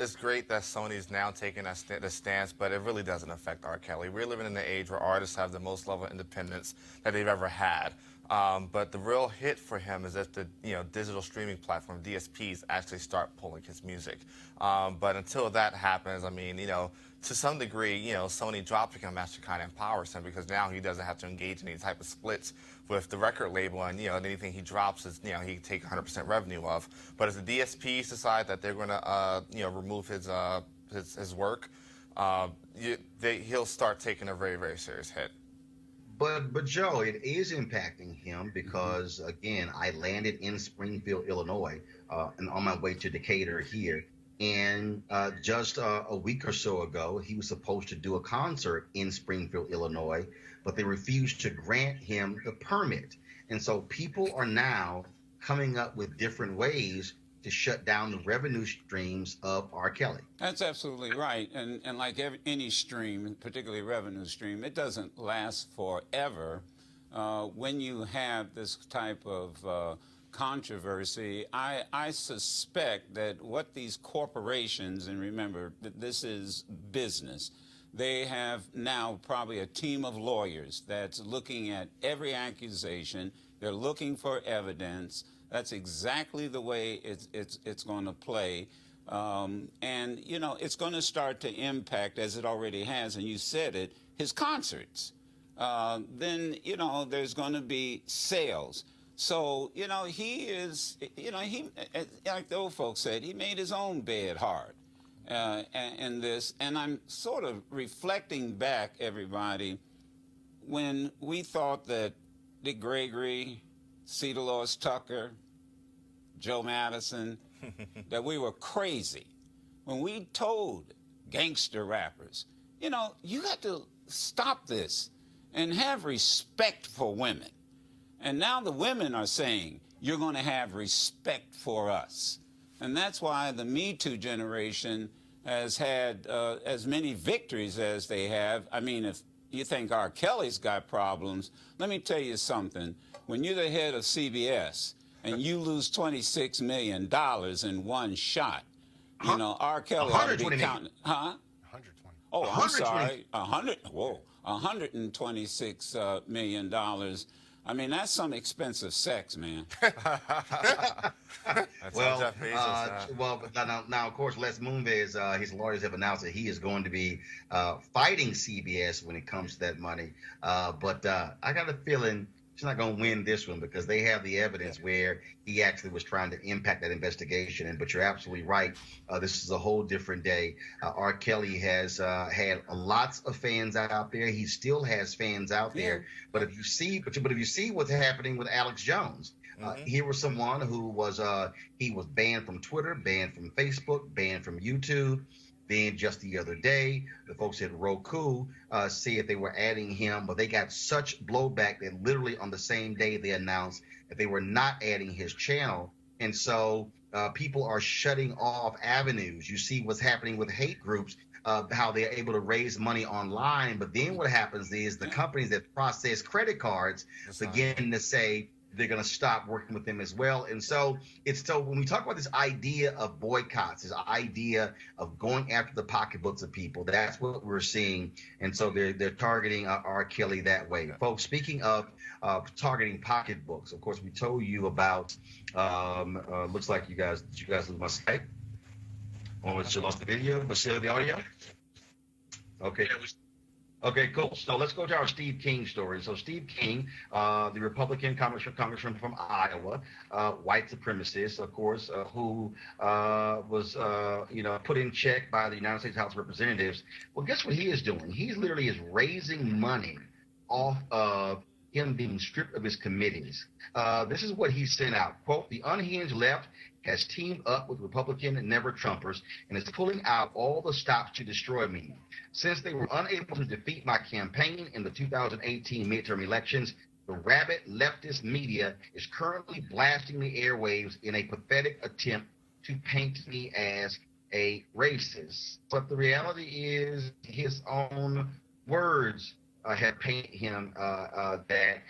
it's great that Sony's now taking that stance, but it really doesn't affect R. Kelly. We're living in an age where artists have the most level of independence that they've ever had. But the real hit for him is if the digital streaming platform, DSPs, actually start pulling his music. But until that happens, I mean, to some degree, Sony dropping him actually kind of empowers him because now he doesn't have to engage in any type of splits with the record label, and anything he drops is he can take 100% revenue of. But if the DSPs decide that they're going to remove his work, he'll start taking a very, very serious hit. But Joe, it is impacting him because again, I landed in Springfield, Illinois, and on my way to Decatur here. And just a week or so ago, he was supposed to do a concert in Springfield, Illinois, but they refused to grant him the permit. And so people are now coming up with different ways to shut down the revenue streams of R. Kelly. That's absolutely right. And like any stream, particularly revenue stream, it doesn't last forever. When you have this type of controversy, I suspect that what these corporations, and remember that this is business, they have now probably a team of lawyers that's looking at every accusation. They're looking for evidence. That's exactly the way it's going to play. And, it's going to start to impact, as it already has, and you said it, his concerts. Then, there's going to be sales. So, he is, like the old folks said, he made his own bed hard in this. And I'm sort of reflecting back, everybody, when we thought that Dick Gregory, C. Dolores Tucker, Joe Madison, that we were crazy. When we told gangster rappers, you got to stop this and have respect for women. And now the women are saying, you're going to have respect for us. And that's why the Me Too generation has had as many victories as they have. I mean, if you think R. Kelly's got problems, let me tell you something. When you're the head of CBS and you lose $26 million in one shot, R. Kelly ought to be counting. Huh? 120. Oh, I'm sorry. $126 million. I mean, that's some expensive sex, man. Well, now, of course, Les Moonves, his lawyers have announced that he is going to be fighting CBS when it comes to that money. But I got a feeling he's not going to win this one because they have the evidence where he actually was trying to impact that investigation. But you're absolutely right. This is a whole different day. R. Kelly has had lots of fans out there. He still has fans out there. But if you see, what's happening with Alex Jones, here was someone who was he was banned from Twitter, banned from Facebook, banned from YouTube. Then just the other day, the folks at Roku said they were adding him, but they got such blowback that literally on the same day they announced that they were not adding his channel. And so people are shutting off avenues. You see what's happening with hate groups, how they're able to raise money online. But then what happens is the companies that process credit cards begin to say, they're going to stop working with them as well. And so when we talk about this idea of boycotts, this idea of going after the pocketbooks of people, that's what we're seeing. And so they're targeting R. Kelly that way. Folks, speaking of targeting pocketbooks, of course, we told you about, looks like did you guys lose my Skype? Or you lost the video, but still the audio? Okay. Okay, cool. So let's go to our Steve King story. So Steve King, the Republican congressman from Iowa, white supremacist, of course, who was, put in check by the United States House of Representatives. Well, guess what he is doing? He literally is raising money off of him being stripped of his committees. This is what he sent out. Quote, "The unhinged left has teamed up with Republican and never Trumpers and is pulling out all the stops to destroy me. Since they were unable to defeat my campaign in the 2018 midterm elections, the rabid leftist media is currently blasting the airwaves in a pathetic attempt to paint me as a racist." But the reality is his own words have painted him that.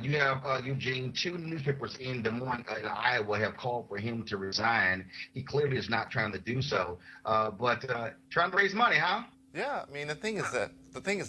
You have, Eugene, 2 newspapers in Des Moines, in Iowa, have called for him to resign. He clearly is not trying to do so, but trying to raise money, huh? Yeah, I mean, the thing is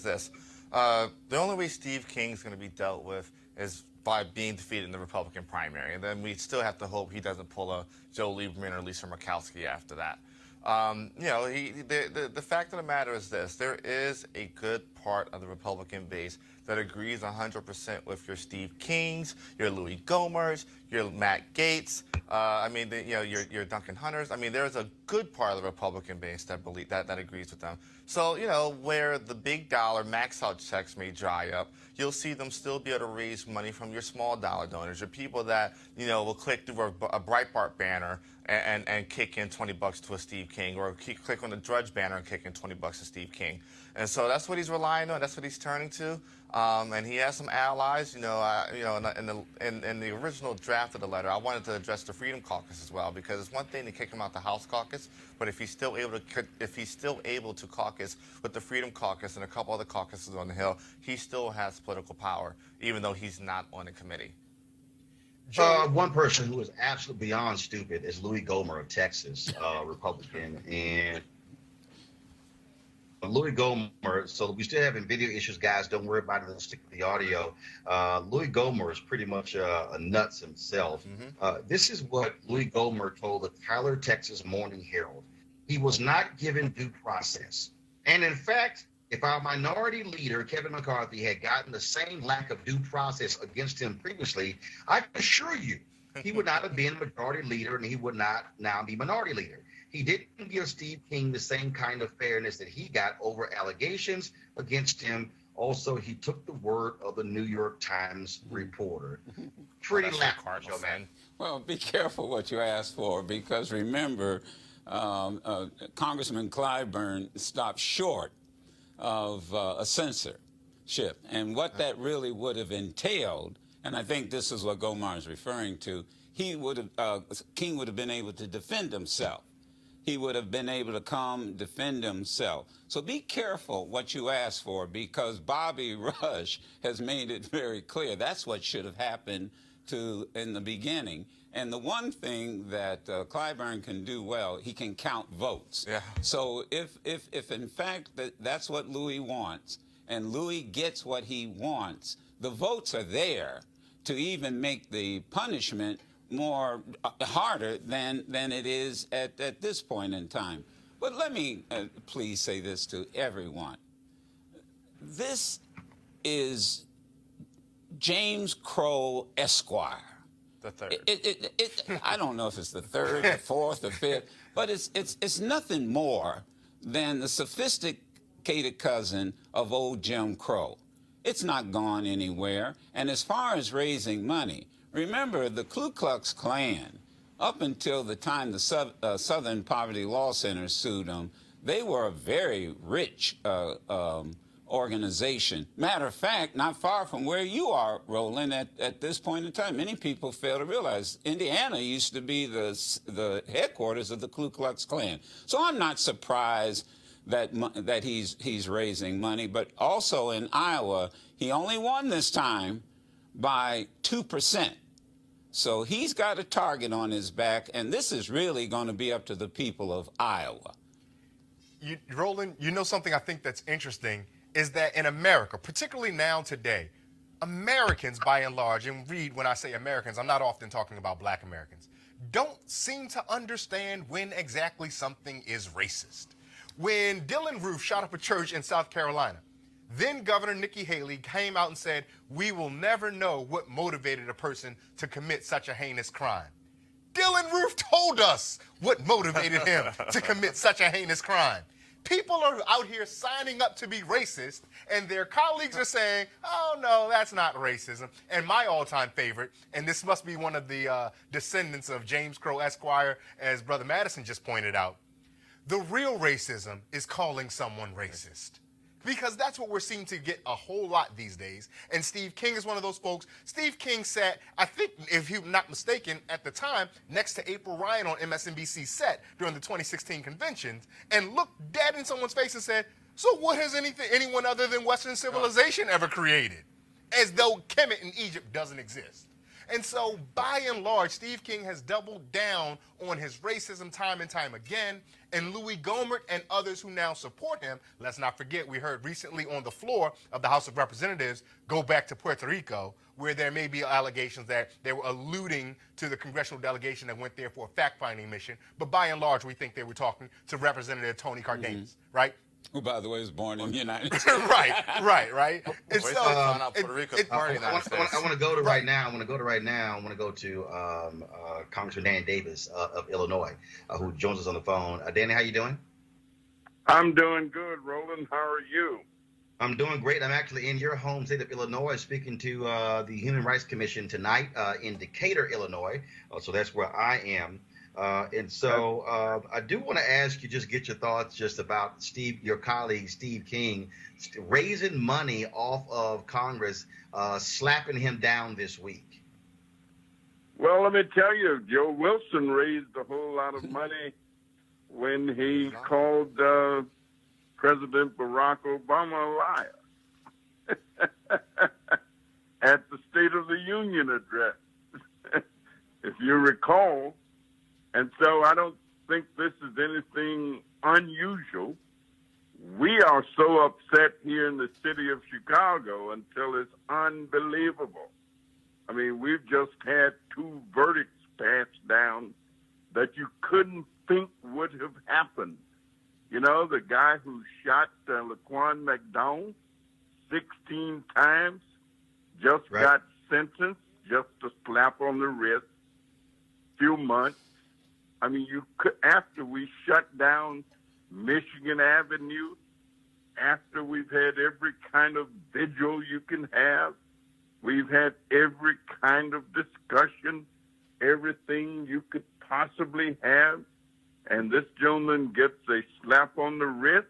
this. The only way Steve King's going to be dealt with is by being defeated in the Republican primary. And then we still have to hope he doesn't pull a Joe Lieberman or Lisa Murkowski after that. The fact of the matter is this. There is a good part of the Republican base that agrees 100% with your Steve Kings, your Louis Gomers, your Matt Gaetz, your Duncan Hunters. I mean, there's a good part of the Republican base that agrees with them. So, where the big dollar max-out checks may dry up, you'll see them still be able to raise money from your small dollar donors, your people that, will click through a Breitbart banner and kick in $20 to a Steve King, or click on the Drudge banner and kick in $20 to Steve King. And so that's what he's relying on. That's what he's turning to. And he has some allies. In the original draft of the letter, I wanted to address the Freedom Caucus as well, because it's one thing to kick him out the House caucus, but if he's still able to caucus with the Freedom Caucus and a couple other caucuses on the Hill, he still has political power, even though he's not on the committee. One person who is absolutely beyond stupid is Louis Gohmert of Texas, Republican, and Louis Gohmert. So we still having video issues, guys. Don't worry about it. Let's stick with the audio. Louis Gohmert is pretty much a nuts himself. This is what Louis Gohmert told the Tyler, Texas Morning Herald. He was not given due process, and in fact, if our minority leader, Kevin McCarthy, had gotten the same lack of due process against him previously, I can assure you he would not have been majority leader, and he would not now be minority leader. He didn't give Steve King the same kind of fairness that he got over allegations against him. Also, he took the word of the New York Times reporter. Pretty laughable, man. Well, be careful what you ask for, because remember, Congressman Clyburn stopped short of a censorship, and what that really would have entailed, and I think this is what Gohmert is referring to, King would have been able to defend himself. He would have been able to come defend himself. So be careful what you ask for, because Bobby Rush has made it very clear that's what should have happened in the beginning. And the one thing that Clyburn can do well, he can count votes. Yeah. So if in fact that's what Louis wants, and Louis gets what he wants, the votes are there to even make the punishment more harder than it is at this point in time. But let me please say this to everyone. This is James Crow Esquire. The third. I don't know if it's the third, the fourth, the fifth, but it's nothing more than the sophisticated cousin of old Jim Crow. It's not gone anywhere. And as far as raising money, remember the Ku Klux Klan, up until the time the Southern Poverty Law Center sued them, they were a very rich organization. Matter of fact, not far from where you are, Roland, at this point in time. Many people fail to realize Indiana used to be the headquarters of the Ku Klux Klan. So I'm not surprised that he's raising money, but also in Iowa, he only won this time by 2%. So he's got a target on his back, and this is really going to be up to the people of Iowa. Roland, you know something I think that's interesting is that in America, particularly now today, Americans by and large, and read when I say Americans, I'm not often talking about black Americans, don't seem to understand when exactly something is racist. When Dylan Roof shot up a church in South Carolina, then Governor Nikki Haley came out and said, we will never know what motivated a person to commit such a heinous crime. Dylan Roof told us what motivated him to commit such a heinous crime. People are out here signing up to be racist, and their colleagues are saying, oh, no, that's not racism. And my all-time favorite, and this must be one of the descendants of James Crow Esquire, as Brother Madison just pointed out, the real racism is calling someone racist. Because that's what we're seeing to get a whole lot these days. And Steve King is one of those folks. Steve King sat, I think, if I'm not mistaken, at the time, next to April Ryan on MSNBC's set during the 2016 conventions, and looked dead in someone's face and said, so what has anyone other than Western civilization ever created? As though Kemet in Egypt doesn't exist. And so, by and large, Steve King has doubled down on his racism time and time again. And Louis Gohmert and others who now support him, let's not forget, we heard recently on the floor of the House of Representatives, go back to Puerto Rico, where there may be allegations that they were alluding to the congressional delegation that went there for a fact-finding mission. But by and large, we think they were talking to Representative Tony Cardenas, right? Who, by the way, was born in the United States. right. And so, I want to go to right now. I want to go to Congressman Dan Davis of Illinois, who joins us on the phone. Danny, how you doing? I'm doing good, Roland. How are you? I'm doing great. I'm actually in your home state of Illinois, speaking to the Human Rights Commission tonight in Decatur, Illinois. So that's where I am. And so I do want to ask you, just get your thoughts just about your colleague, Steve King, raising money off of Congress, slapping him down this week. Well, let me tell you, Joe Wilson raised a whole lot of money when he called President Barack Obama a liar at the State of the Union address, if you recall. And so I don't think this is anything unusual. We are so upset here in the city of Chicago until it's unbelievable. I mean, we've just had 2 verdicts passed down that you couldn't think would have happened. You know, the guy who shot Laquan McDonald 16 times just got sentenced, just a slap on the wrist, few months. I mean, you could, after we shut down Michigan Avenue, after we've had every kind of vigil you can have, we've had every kind of discussion, everything you could possibly have, and this gentleman gets a slap on the wrist,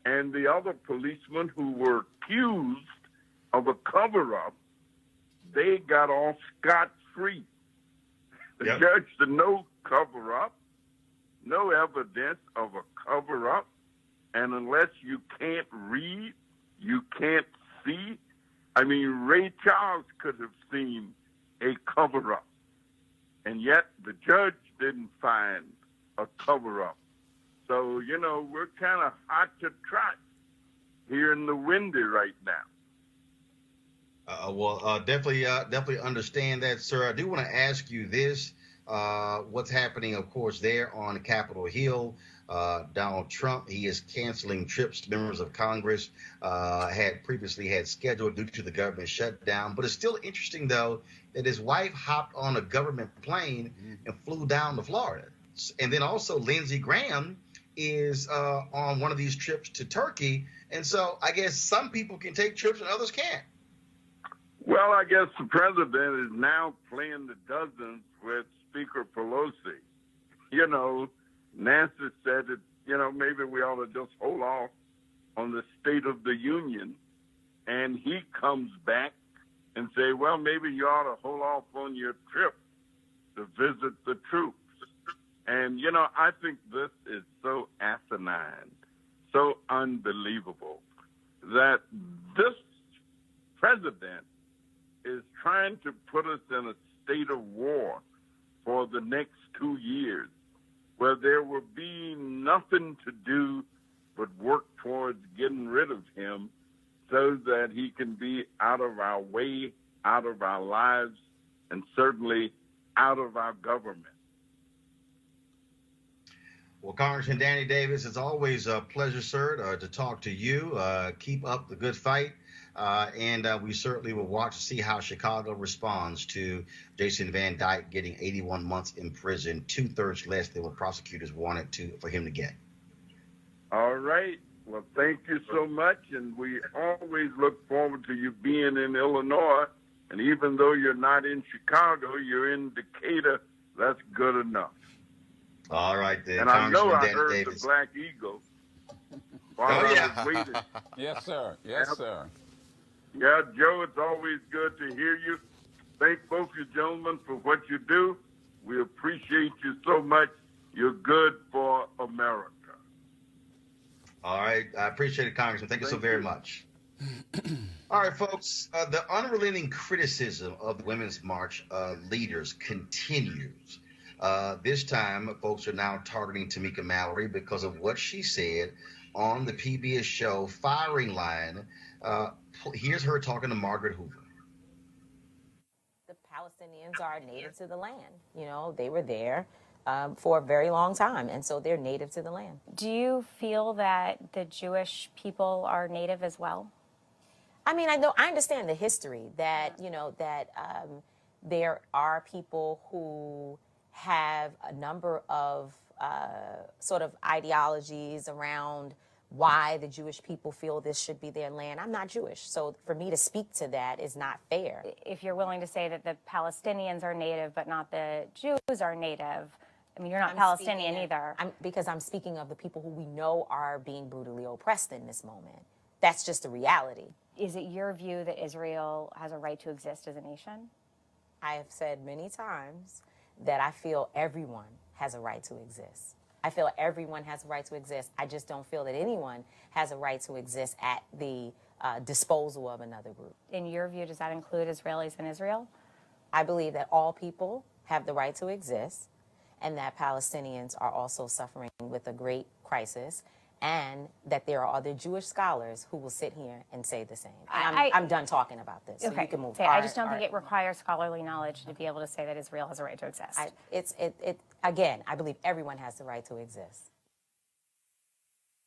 and the other policemen who were accused of a cover-up, they got off scot-free. The judge said no cover-up, no evidence of a cover-up, and unless you can't read, you can't see. I mean, Ray Charles could have seen a cover-up, and yet the judge didn't find a cover-up. So, you know, we're kind of hot to trot here in the windy right now. Definitely understand that, sir. I do want to ask you this. What's happening, of course, there on Capitol Hill. Donald Trump, he is canceling trips to members of Congress had previously had scheduled due to the government shutdown. But it's still interesting, though, that his wife hopped on a government plane and flew down to Florida. And then also Lindsey Graham is on one of these trips to Turkey. And so I guess some people can take trips and others can't. Well, I guess the president is now playing the dozens with Speaker Pelosi. You know, Nancy said that, you know, maybe we ought to just hold off on the State of the Union. And he comes back and say, well, maybe you ought to hold off on your trip to visit the troops. And, you know, I think this is so asinine, so unbelievable that this president is trying to put us in a state of war nothing to do but work towards getting rid of him so that he can be out of our way, out of our lives, and certainly out of our government. Well, Congressman Danny Davis, it's always a pleasure, sir, to talk to you. Keep up the good fight. And we certainly will watch to see how Chicago responds to Jason Van Dyke getting 81 months in prison, 2/3 less than what prosecutors wanted for him to get. All right. Well, thank you so much. And we always look forward to you being in Illinois. And even though you're not in Chicago, you're in Decatur. That's good enough. All right, then. And I know I Danny heard Davis. the Black Eagle while I was waiting. Yes, sir. Yes, sir. Yeah, Joe, it's always good to hear you. Thank both you gentlemen for what you do. We appreciate you so much. You're good for America. All right. I appreciate it, Congressman. Thank you so very much. All right, folks. The unrelenting criticism of the Women's March leaders continues. This time, folks are now targeting Tamika Mallory because of what she said on the PBS show Firing Line. Here's her talking to Margaret Hoover. The Palestinians are native to the land. You know, they were there for a very long time, and so they're native to the land. Do you feel that the Jewish people are native as well? I mean, I understand the history that, you know, that there are people who have a number of sort of ideologies around why the Jewish people feel this should be their land. I'm not Jewish, so for me to speak to that is not fair. If you're willing to say that the Palestinians are native but not the Jews are native, I mean, you're not Palestinian either. Because I'm speaking of the people who we know are being brutally oppressed in this moment. That's just a reality. Is it your view that Israel has a right to exist as a nation? I have said many times that I feel everyone has a right to exist. I feel everyone has a right to exist. I just don't feel that anyone has a right to exist at the disposal of another group. In your view, does that include Israelis in Israel? I believe that all people have the right to exist and that Palestinians are also suffering with a great crisis and that there are other Jewish scholars who will sit here and say the same. I'm done talking about this, so you can move. I just don't think it requires scholarly knowledge to be able to say that Israel has a right to exist. Again, I believe everyone has the right to exist.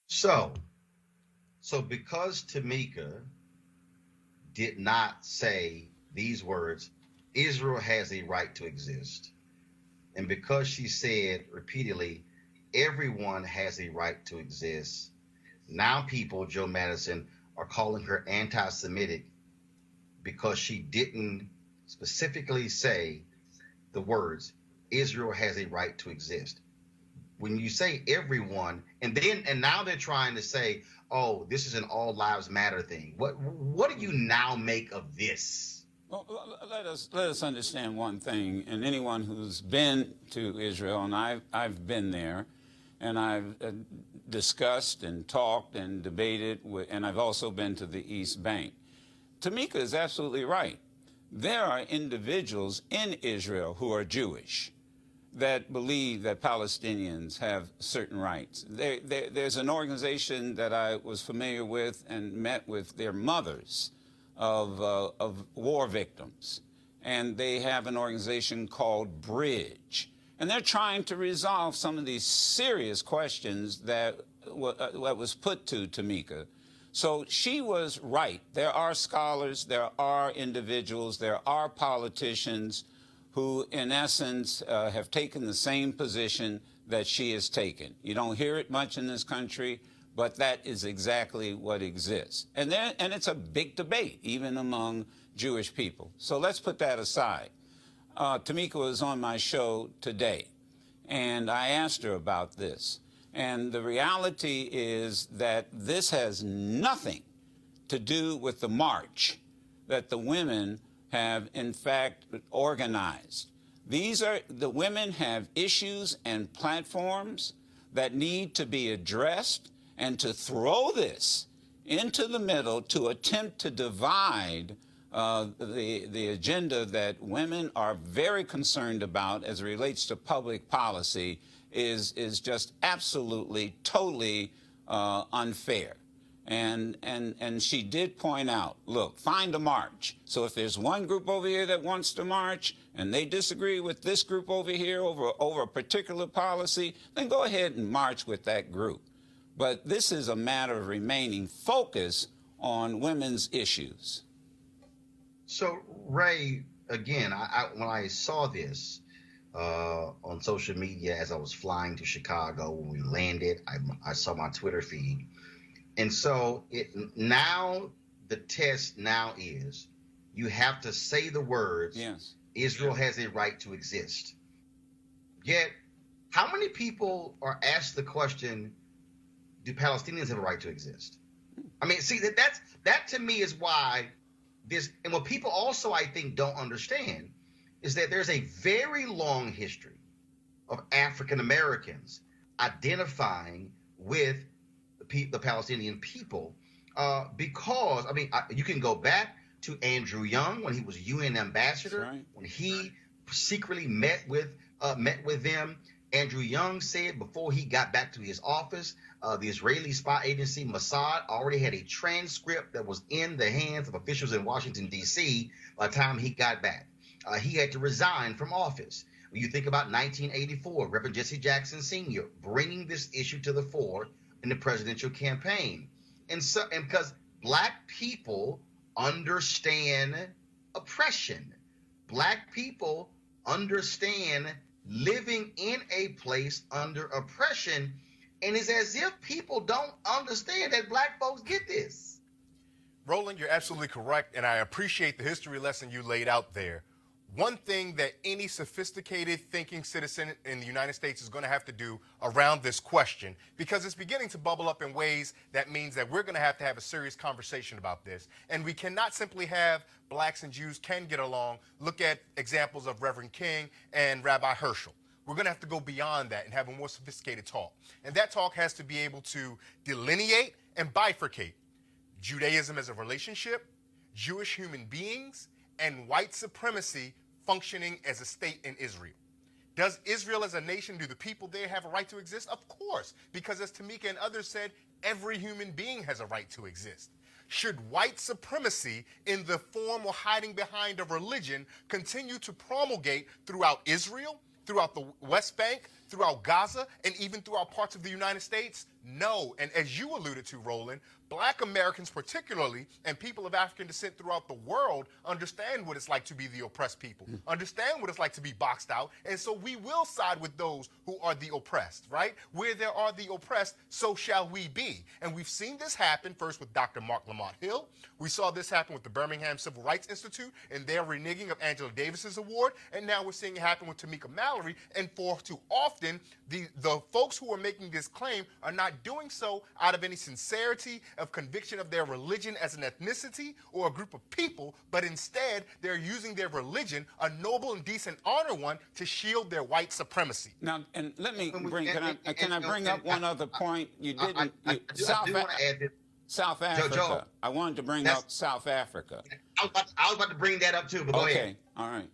So because Tamika did not say these words, Israel has a right to exist, and because she said repeatedly, everyone has a right to exist, now people, Joe Madison, are calling her anti-Semitic because she didn't specifically say the words, Israel has a right to exist. When you say everyone, and now they're trying to say, oh, this is an all lives matter thing. What do you now make of this? Well, let us understand one thing, and anyone who's been to Israel, and I've been there, and I've discussed and talked and debated, and I've also been to the East Bank. Tamika is absolutely right. There are individuals in Israel who are Jewish that believe that Palestinians have certain rights. There's an organization that I was familiar with and met with their mothers of war victims, and they have an organization called Bridge. And they're trying to resolve some of these serious questions that was put to Tamika. So she was right. There are scholars, there are individuals, there are politicians who, in essence, have taken the same position that she has taken. You don't hear it much in this country, but that is exactly what exists. And it's a big debate, even among Jewish people. So let's put that aside. Tamika was on my show today, and I asked her about this. And the reality is that this has nothing to do with the march that the women have, in fact, organized. The women have issues and platforms that need to be addressed, and to throw this into the middle to attempt to divide the agenda that women are very concerned about as it relates to public policy is just absolutely, totally unfair. And she did point out, look, find a march. So if there's one group over here that wants to march and they disagree with this group over here over a particular policy, then go ahead and march with that group. But this is a matter of remaining focused on women's issues. So, Ray, again, when I saw this on social media as I was flying to Chicago, when we landed, I saw my Twitter feed. And so now the test now is you have to say the words, yes, Israel has a right to exist. Yet, how many people are asked the question, do Palestinians have a right to exist? I mean, see, that to me is why this, and what people also, I think, don't understand is that there's a very long history of African Americans identifying with the Palestinian people, because, I mean, you can go back to Andrew Young when he was UN ambassador, right, when he secretly met with them. Andrew Young said before he got back to his office, the Israeli spy agency Mossad already had a transcript that was in the hands of officials in Washington, D.C. by the time he got back. He had to resign from office. When you think about 1984, Reverend Jesse Jackson Sr. bringing this issue to the fore in the presidential campaign. And because Black people understand oppression. Black people understand living in a place under oppression. And it's as if people don't understand that Black folks get this. Roland, you're absolutely correct, and I appreciate the history lesson you laid out there. One thing that any sophisticated thinking citizen in the United States is going to have to do around this question, because it's beginning to bubble up in ways that means that we're going to have a serious conversation about this. And we cannot simply have Blacks and Jews can get along. Look at examples of Reverend King and Rabbi Herschel. We're going to have to go beyond that and have a more sophisticated talk. And that talk has to be able to delineate and bifurcate Judaism as a relationship, Jewish human beings, and white supremacy functioning as a state in Israel. Does Israel as a nation, do the people there have a right to exist? Of course, because as Tamika and others said, every human being has a right to exist. Should white supremacy in the form or hiding behind a religion continue to promulgate throughout Israel, throughout the West Bank, throughout Gaza, and even throughout parts of the United States? No. And as you alluded to, Roland, Black Americans particularly, and people of African descent throughout the world, understand what it's like to be the oppressed people, understand what it's like to be boxed out, and so we will side with those who are the oppressed, right? Where there are the oppressed, so shall we be. And we've seen this happen first with Dr. Mark Lamont Hill. We saw this happen with the Birmingham Civil Rights Institute and their reneging of Angela Davis's award, and now we're seeing it happen with Tamika Mallory. And for too often, the folks who are making this claim are not doing so out of any sincerity of conviction of their religion as an ethnicity or a group of people, but instead they're using their religion, a noble and decent honor one, to shield their white supremacy. Now, and let me bring, can I bring up one other point? You didn't, South Africa. Joe, I wanted to bring up South Africa. I was about to bring that up too, but go ahead. Okay, all right.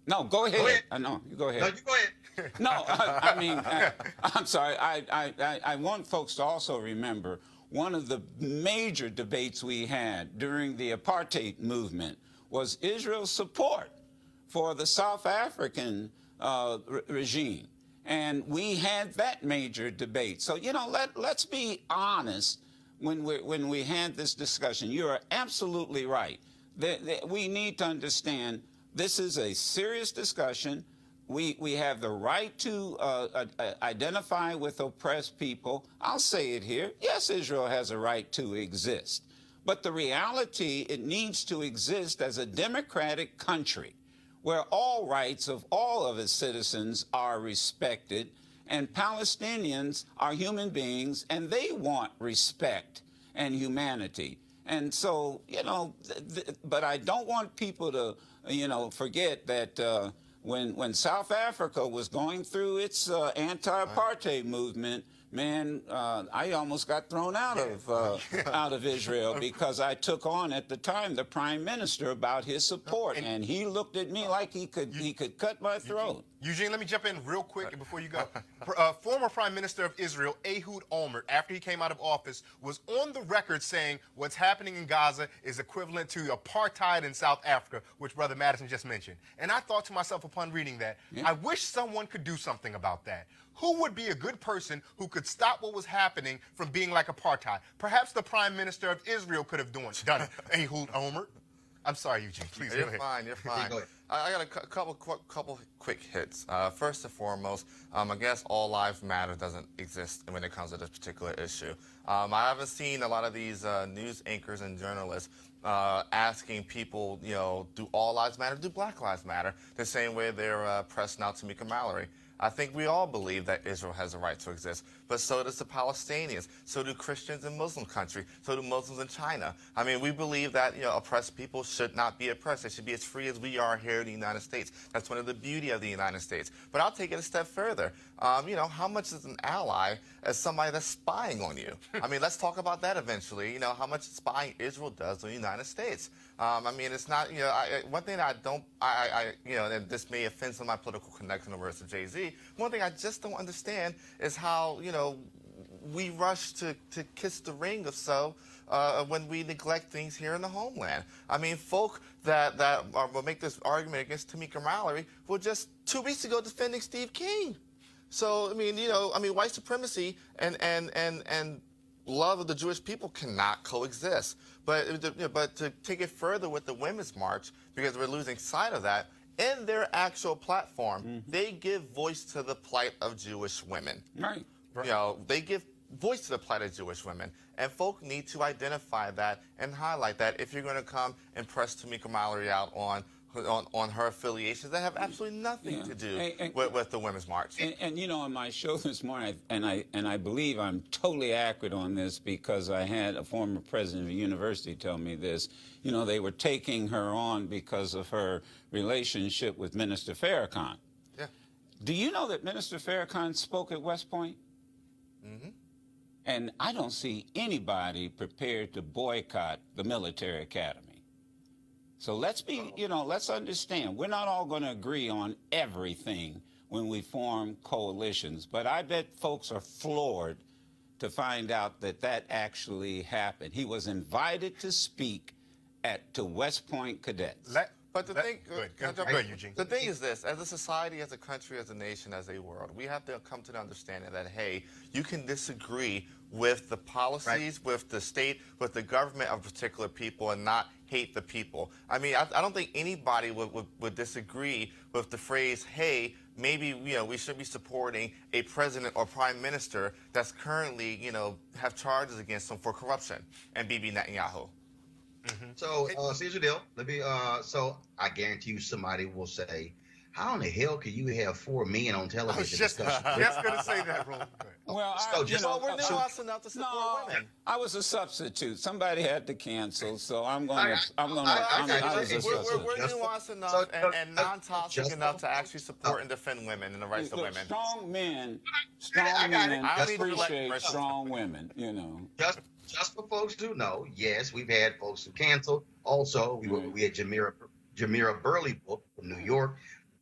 No, go ahead. I know, you go ahead. No, you go ahead. No, I mean, I'm sorry. I want folks to also remember one of the major debates we had during the apartheid movement was Israel's support for the South African regime. And we had that major debate. So, you know, let's be honest when we had this discussion. You are absolutely right. We need to understand this is a serious discussion. We have the right to identify with oppressed people. I'll say it here. Yes, Israel has a right to exist. But the reality, it needs to exist as a democratic country where all rights of all of its citizens are respected, and Palestinians are human beings, and they want respect and humanity. And so, you know, but I don't want people to, you know, forget that when South Africa was going through its anti-apartheid movement, man, I almost got thrown out of Israel because I took on at the time the prime minister about his support, and he looked at me like he could cut my throat. Eugene, let me jump in real quick before you go. Former Prime Minister of Israel, Ehud Olmert, after he came out of office, was on the record saying what's happening in Gaza is equivalent to apartheid in South Africa, which Brother Madison just mentioned. And I thought to myself upon reading that, I wish someone could do something about that. Who would be a good person who could stop what was happening from being like apartheid? Perhaps the Prime Minister of Israel could have done it. Ehud Olmert. I'm sorry, Eugene. Please go ahead. You're fine. I got a couple quick hits. First and foremost, I guess all lives matter doesn't exist when it comes to this particular issue. I haven't seen a lot of these news anchors and journalists asking people, do all lives matter? Do Black lives matter? The same way they're pressing out Tamika Mallory. I think we all believe that Israel has a right to exist, but so does the Palestinians, so do Christians in Muslim countries, so do Muslims in China. I mean, we believe that oppressed people should not be oppressed. They should be as free as we are here in the United States. That's one of the beauty of the United States. But I'll take it a step further. How much is an ally as somebody that's spying on you? I mean, let's talk about that eventually. How much spying Israel does on the United States. I mean, it's not, one thing I don't, and this may offend some of my political connection over to Jay-Z, one thing I just don't understand is how, we rush to kiss the ring when we neglect things here in the homeland. I mean, folk that will make this argument against Tamika Mallory were just 2 weeks ago defending Steve King. So, white supremacy and love of the Jewish people cannot coexist. But to take it further with the Women's March, because we're losing sight of that, in their actual platform, they give voice to the plight of Jewish women. Right. They give voice to the plight of Jewish women. And folk need to identify that and highlight that if you're going to come and press Tamika Mallory out on her affiliations that have absolutely nothing to do with the Women's March. And on my show this morning, and I believe I'm totally accurate on this because I had a former president of a university tell me this. They were taking her on because of her relationship with Minister Farrakhan. Yeah. Do you know that Minister Farrakhan spoke at West Point? Mm-hmm. And I don't see anybody prepared to boycott the military academy. So let's let's understand, we're not all going to agree on everything when we form coalitions, but I bet folks are floored to find out that actually happened. He was invited to speak to West Point cadets. But the thing, Eugene. The thing is this: as a society, as a country, as a nation, as a world, we have to come to the understanding that you can disagree with the policies, with the state, with the government of particular people, and not hate the people. I mean, I don't think anybody would disagree with the phrase, "Hey, maybe we should be supporting a president or prime minister that's currently have charges against them for corruption," and Bibi Netanyahu. So here's the deal. So I guarantee you somebody will say, how in the hell can you have 4 men on television? I was just going to say that, Roland. Well, we're nuanced enough to support women. I was a substitute. Somebody had to cancel, so I'm going to. We're nuanced enough and non-toxic enough to actually support and defend women and the rights of women. Strong men appreciate strong women. Just for folks who know, yes, we've had folks who canceled. Also, we had Jamira Burley book from New York.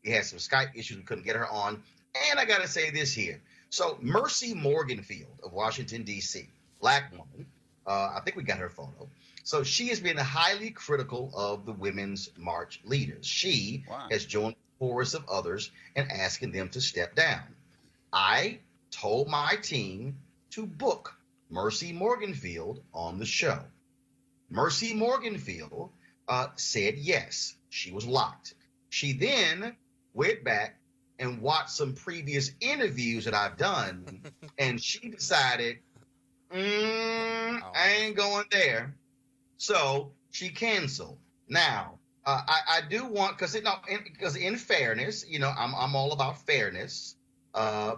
We had some Skype issues. We couldn't get her on. And I got to say this here. So Mercy Morganfield of Washington, D.C., black woman. I think we got her photo. So she has been highly critical of the Women's March leaders. She has joined the chorus of others and asking them to step down. I told my team to book Mercy Morganfield on the show. Mercy Morganfield said yes. She was locked. She then went back and watched some previous interviews that I've done, and she decided, I ain't going there. So she canceled. Now, I do want, because in fairness, I'm all about fairness.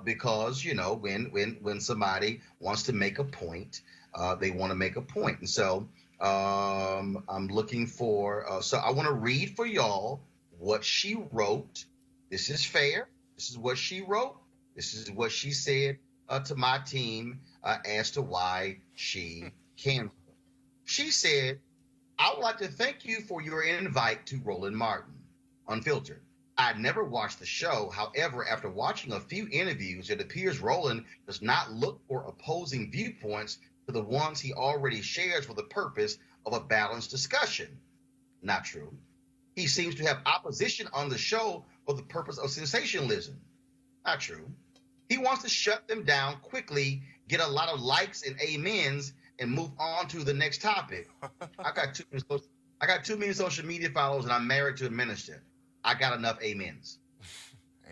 Because when somebody wants to make a point, they want to make a point, and so I'm looking for. So I want to read for y'all what she wrote. This is fair. This is what she wrote. This is what she said to my team as to why she canceled. She said, I would like to thank you for your invite to Roland Martin, Unfiltered. I never watched the show. However, after watching a few interviews, it appears Roland does not look for opposing viewpoints to the ones he already shares for the purpose of a balanced discussion. Not true. He seems to have opposition on the show for the purpose of sensationalism. Not true. He wants to shut them down quickly, get a lot of likes and amens, and move on to the next topic. I got 2 million social media followers, and I'm married to a minister. I got enough amens.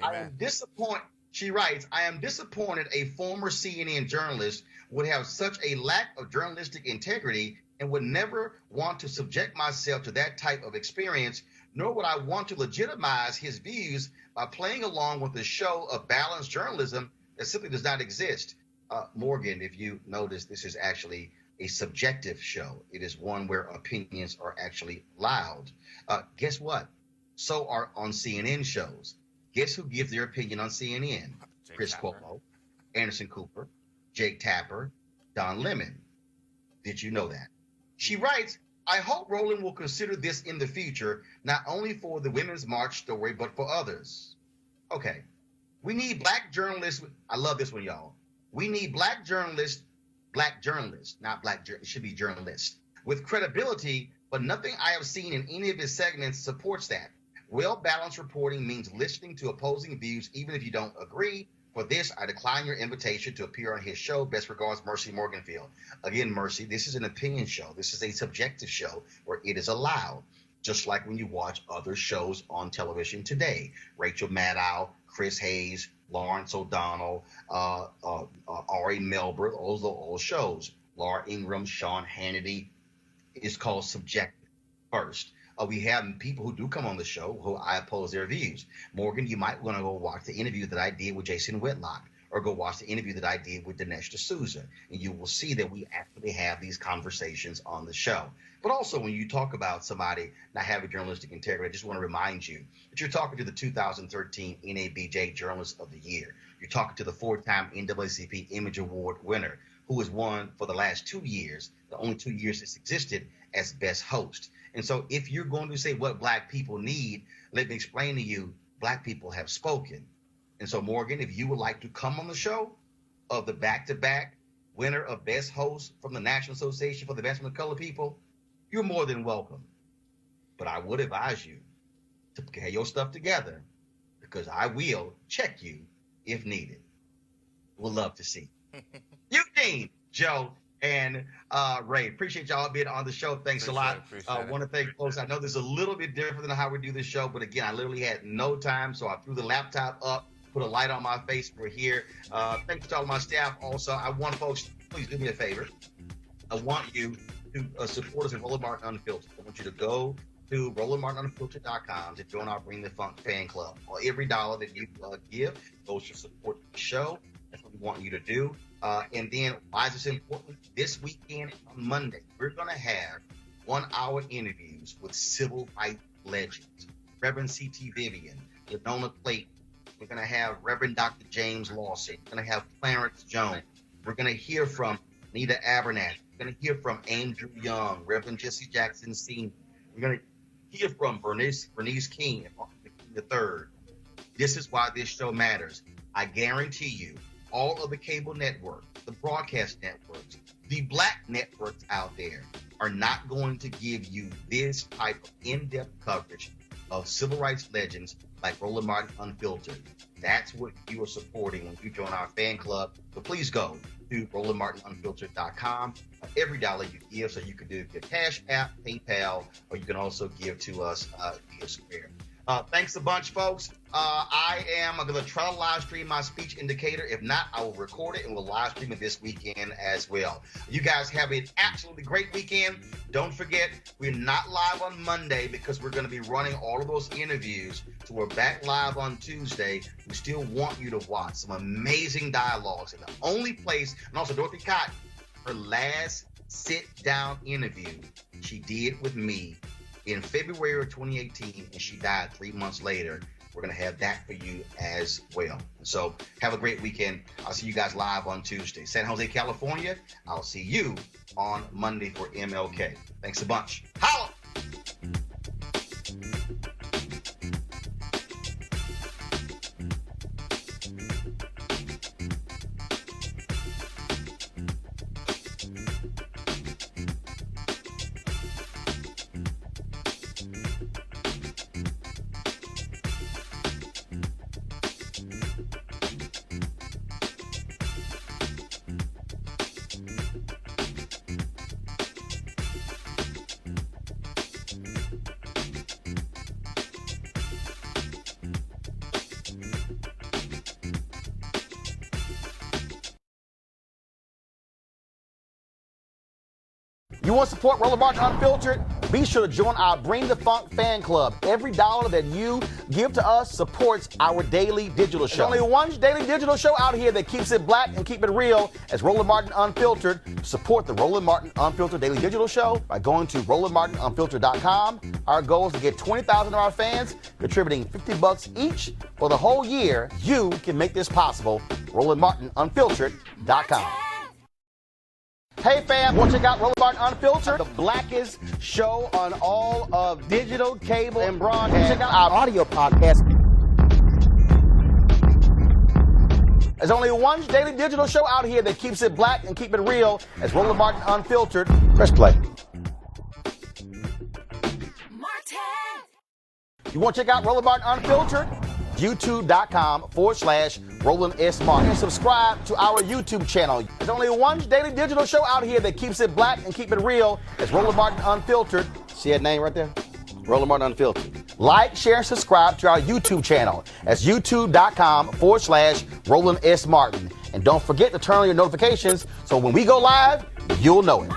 I am disappointed. She writes, I am disappointed a former CNN journalist would have such a lack of journalistic integrity and would never want to subject myself to that type of experience, nor would I want to legitimize his views by playing along with a show of balanced journalism that simply does not exist. Morgan, if you notice, this is actually a subjective show. It is one where opinions are actually loud. Guess what? So are on CNN shows. Guess who gives their opinion on CNN? Chris Cuomo, Anderson Cooper, Jake Tapper, Don Lemon. Did you know that? She writes, I hope Roland will consider this in the future, not only for the Women's March story, but for others. Okay. We need black journalists. I love this one, y'all. We need black journalists, not black, it should be journalists, with credibility, but nothing I have seen in any of his segments supports that. Well-balanced reporting means listening to opposing views, even if you don't agree. For this, I decline your invitation to appear on his show. Best regards, Mercy Morganfield. Again, Mercy, this is an opinion show. This is a subjective show where it is allowed, just like when you watch other shows on television today. Rachel Maddow, Chris Hayes, Lawrence O'Donnell, Ari Melber, those are all shows. Laura Ingraham, Sean Hannity. It's called subjective first. We have people who do come on the show who I oppose their views. Morgan, you might want to go watch the interview that I did with Jason Whitlock, or go watch the interview that I did with Dinesh D'Souza, and you will see that we actually have these conversations on the show. But also, when you talk about somebody not having journalistic integrity, I just want to remind you that you're talking to the 2013 NABJ Journalist of the Year. You're talking to the 4-time NAACP Image Award winner, who has won for the last 2 years, the only 2 years it's existed, as best host. And so if you're going to say what black people need, let me explain to you, black people have spoken. And so, Morgan, if you would like to come on the show of the back-to-back winner of best host from the National Association for the Advancement of Colored People, you're more than welcome. But I would advise you to get your stuff together, because I will check you if needed. We'll love to see. Eugene, Joe, and Ray, appreciate y'all being on the show. Thanks a lot. I want to thank folks. I know this is a little bit different than how we do this show, but again, I literally had no time, so I threw the laptop up, put a light on my face. We're here. Thanks to all my staff. Also, I want folks, please do me a favor. I want you to support us at Roland Martin Unfiltered. I want you to go to RolandMartinUnfiltered.com to join our Bring the Funk fan club. Well, every dollar that you give goes to support the show. That's what we want you to do. And then, why is this important? This weekend on Monday, we're going to have 1-hour interviews with civil rights legends. Reverend C.T. Vivian, Lenona Clayton. We're going to have Reverend Dr. James Lawson. We're going to have Clarence Jones. We're going to hear from Nita Abernathy. We're going to hear from Andrew Young, Reverend Jesse Jackson Sr. We're going to hear from Bernice King and Martin Luther King III. This is why this show matters. I guarantee you, all of the cable networks, the broadcast networks, the black networks out there are not going to give you this type of in-depth coverage of civil rights legends like Roland Martin Unfiltered. That's what you are supporting when you join our fan club. So please go to RolandMartinUnfiltered.com. Every dollar you give, so you can do your Cash App, PayPal, or you can also give to us via Square. Thanks a bunch, folks. I'm going to try to live stream my speech indicator. If not, I will record it and we'll live stream it this weekend as well. You guys have an absolutely great weekend. Don't forget, we're not live on Monday because we're going to be running all of those interviews. So we're back live on Tuesday. We still want you to watch some amazing dialogues. And the only place, and also Dorothy Cotton, her last sit-down interview she did with me in February of 2018, and she died 3 months later. we're going to have that for you as well. So have a great weekend. I'll see you guys live on Tuesday. San Jose, California, I'll see you on Monday for MLK. Thanks a bunch. Holla! You want to support Roland Martin Unfiltered? Be sure to join our Bring the Funk fan club. Every dollar that you give to us supports our daily digital show. There's only one daily digital show out here that keeps it black and keep it real as Roland Martin Unfiltered. Support the Roland Martin Unfiltered daily digital show by going to RolandMartinUnfiltered.com. Our goal is to get 20,000 of our fans contributing $50 each for the whole year. You can make this possible. RolandMartinUnfiltered.com. Hey fam, want to check out Roland Martin Unfiltered, the blackest show on all of digital, cable, and broadcast. Check out our audio podcast. There's only one daily digital show out here that keeps it black and keep it real as Roland Martin Unfiltered. Press play. You want to check out Roland Martin Unfiltered? YouTube.com/Roland S. Martin. And subscribe to our YouTube channel. There's only one daily digital show out here that keeps it black and keep it real. It's Roland Martin Unfiltered. See that name right there? Roland Martin Unfiltered. Like, share, and subscribe to our YouTube channel. That's YouTube.com/Roland S. Martin. And don't forget to turn on your notifications so when we go live, you'll know it.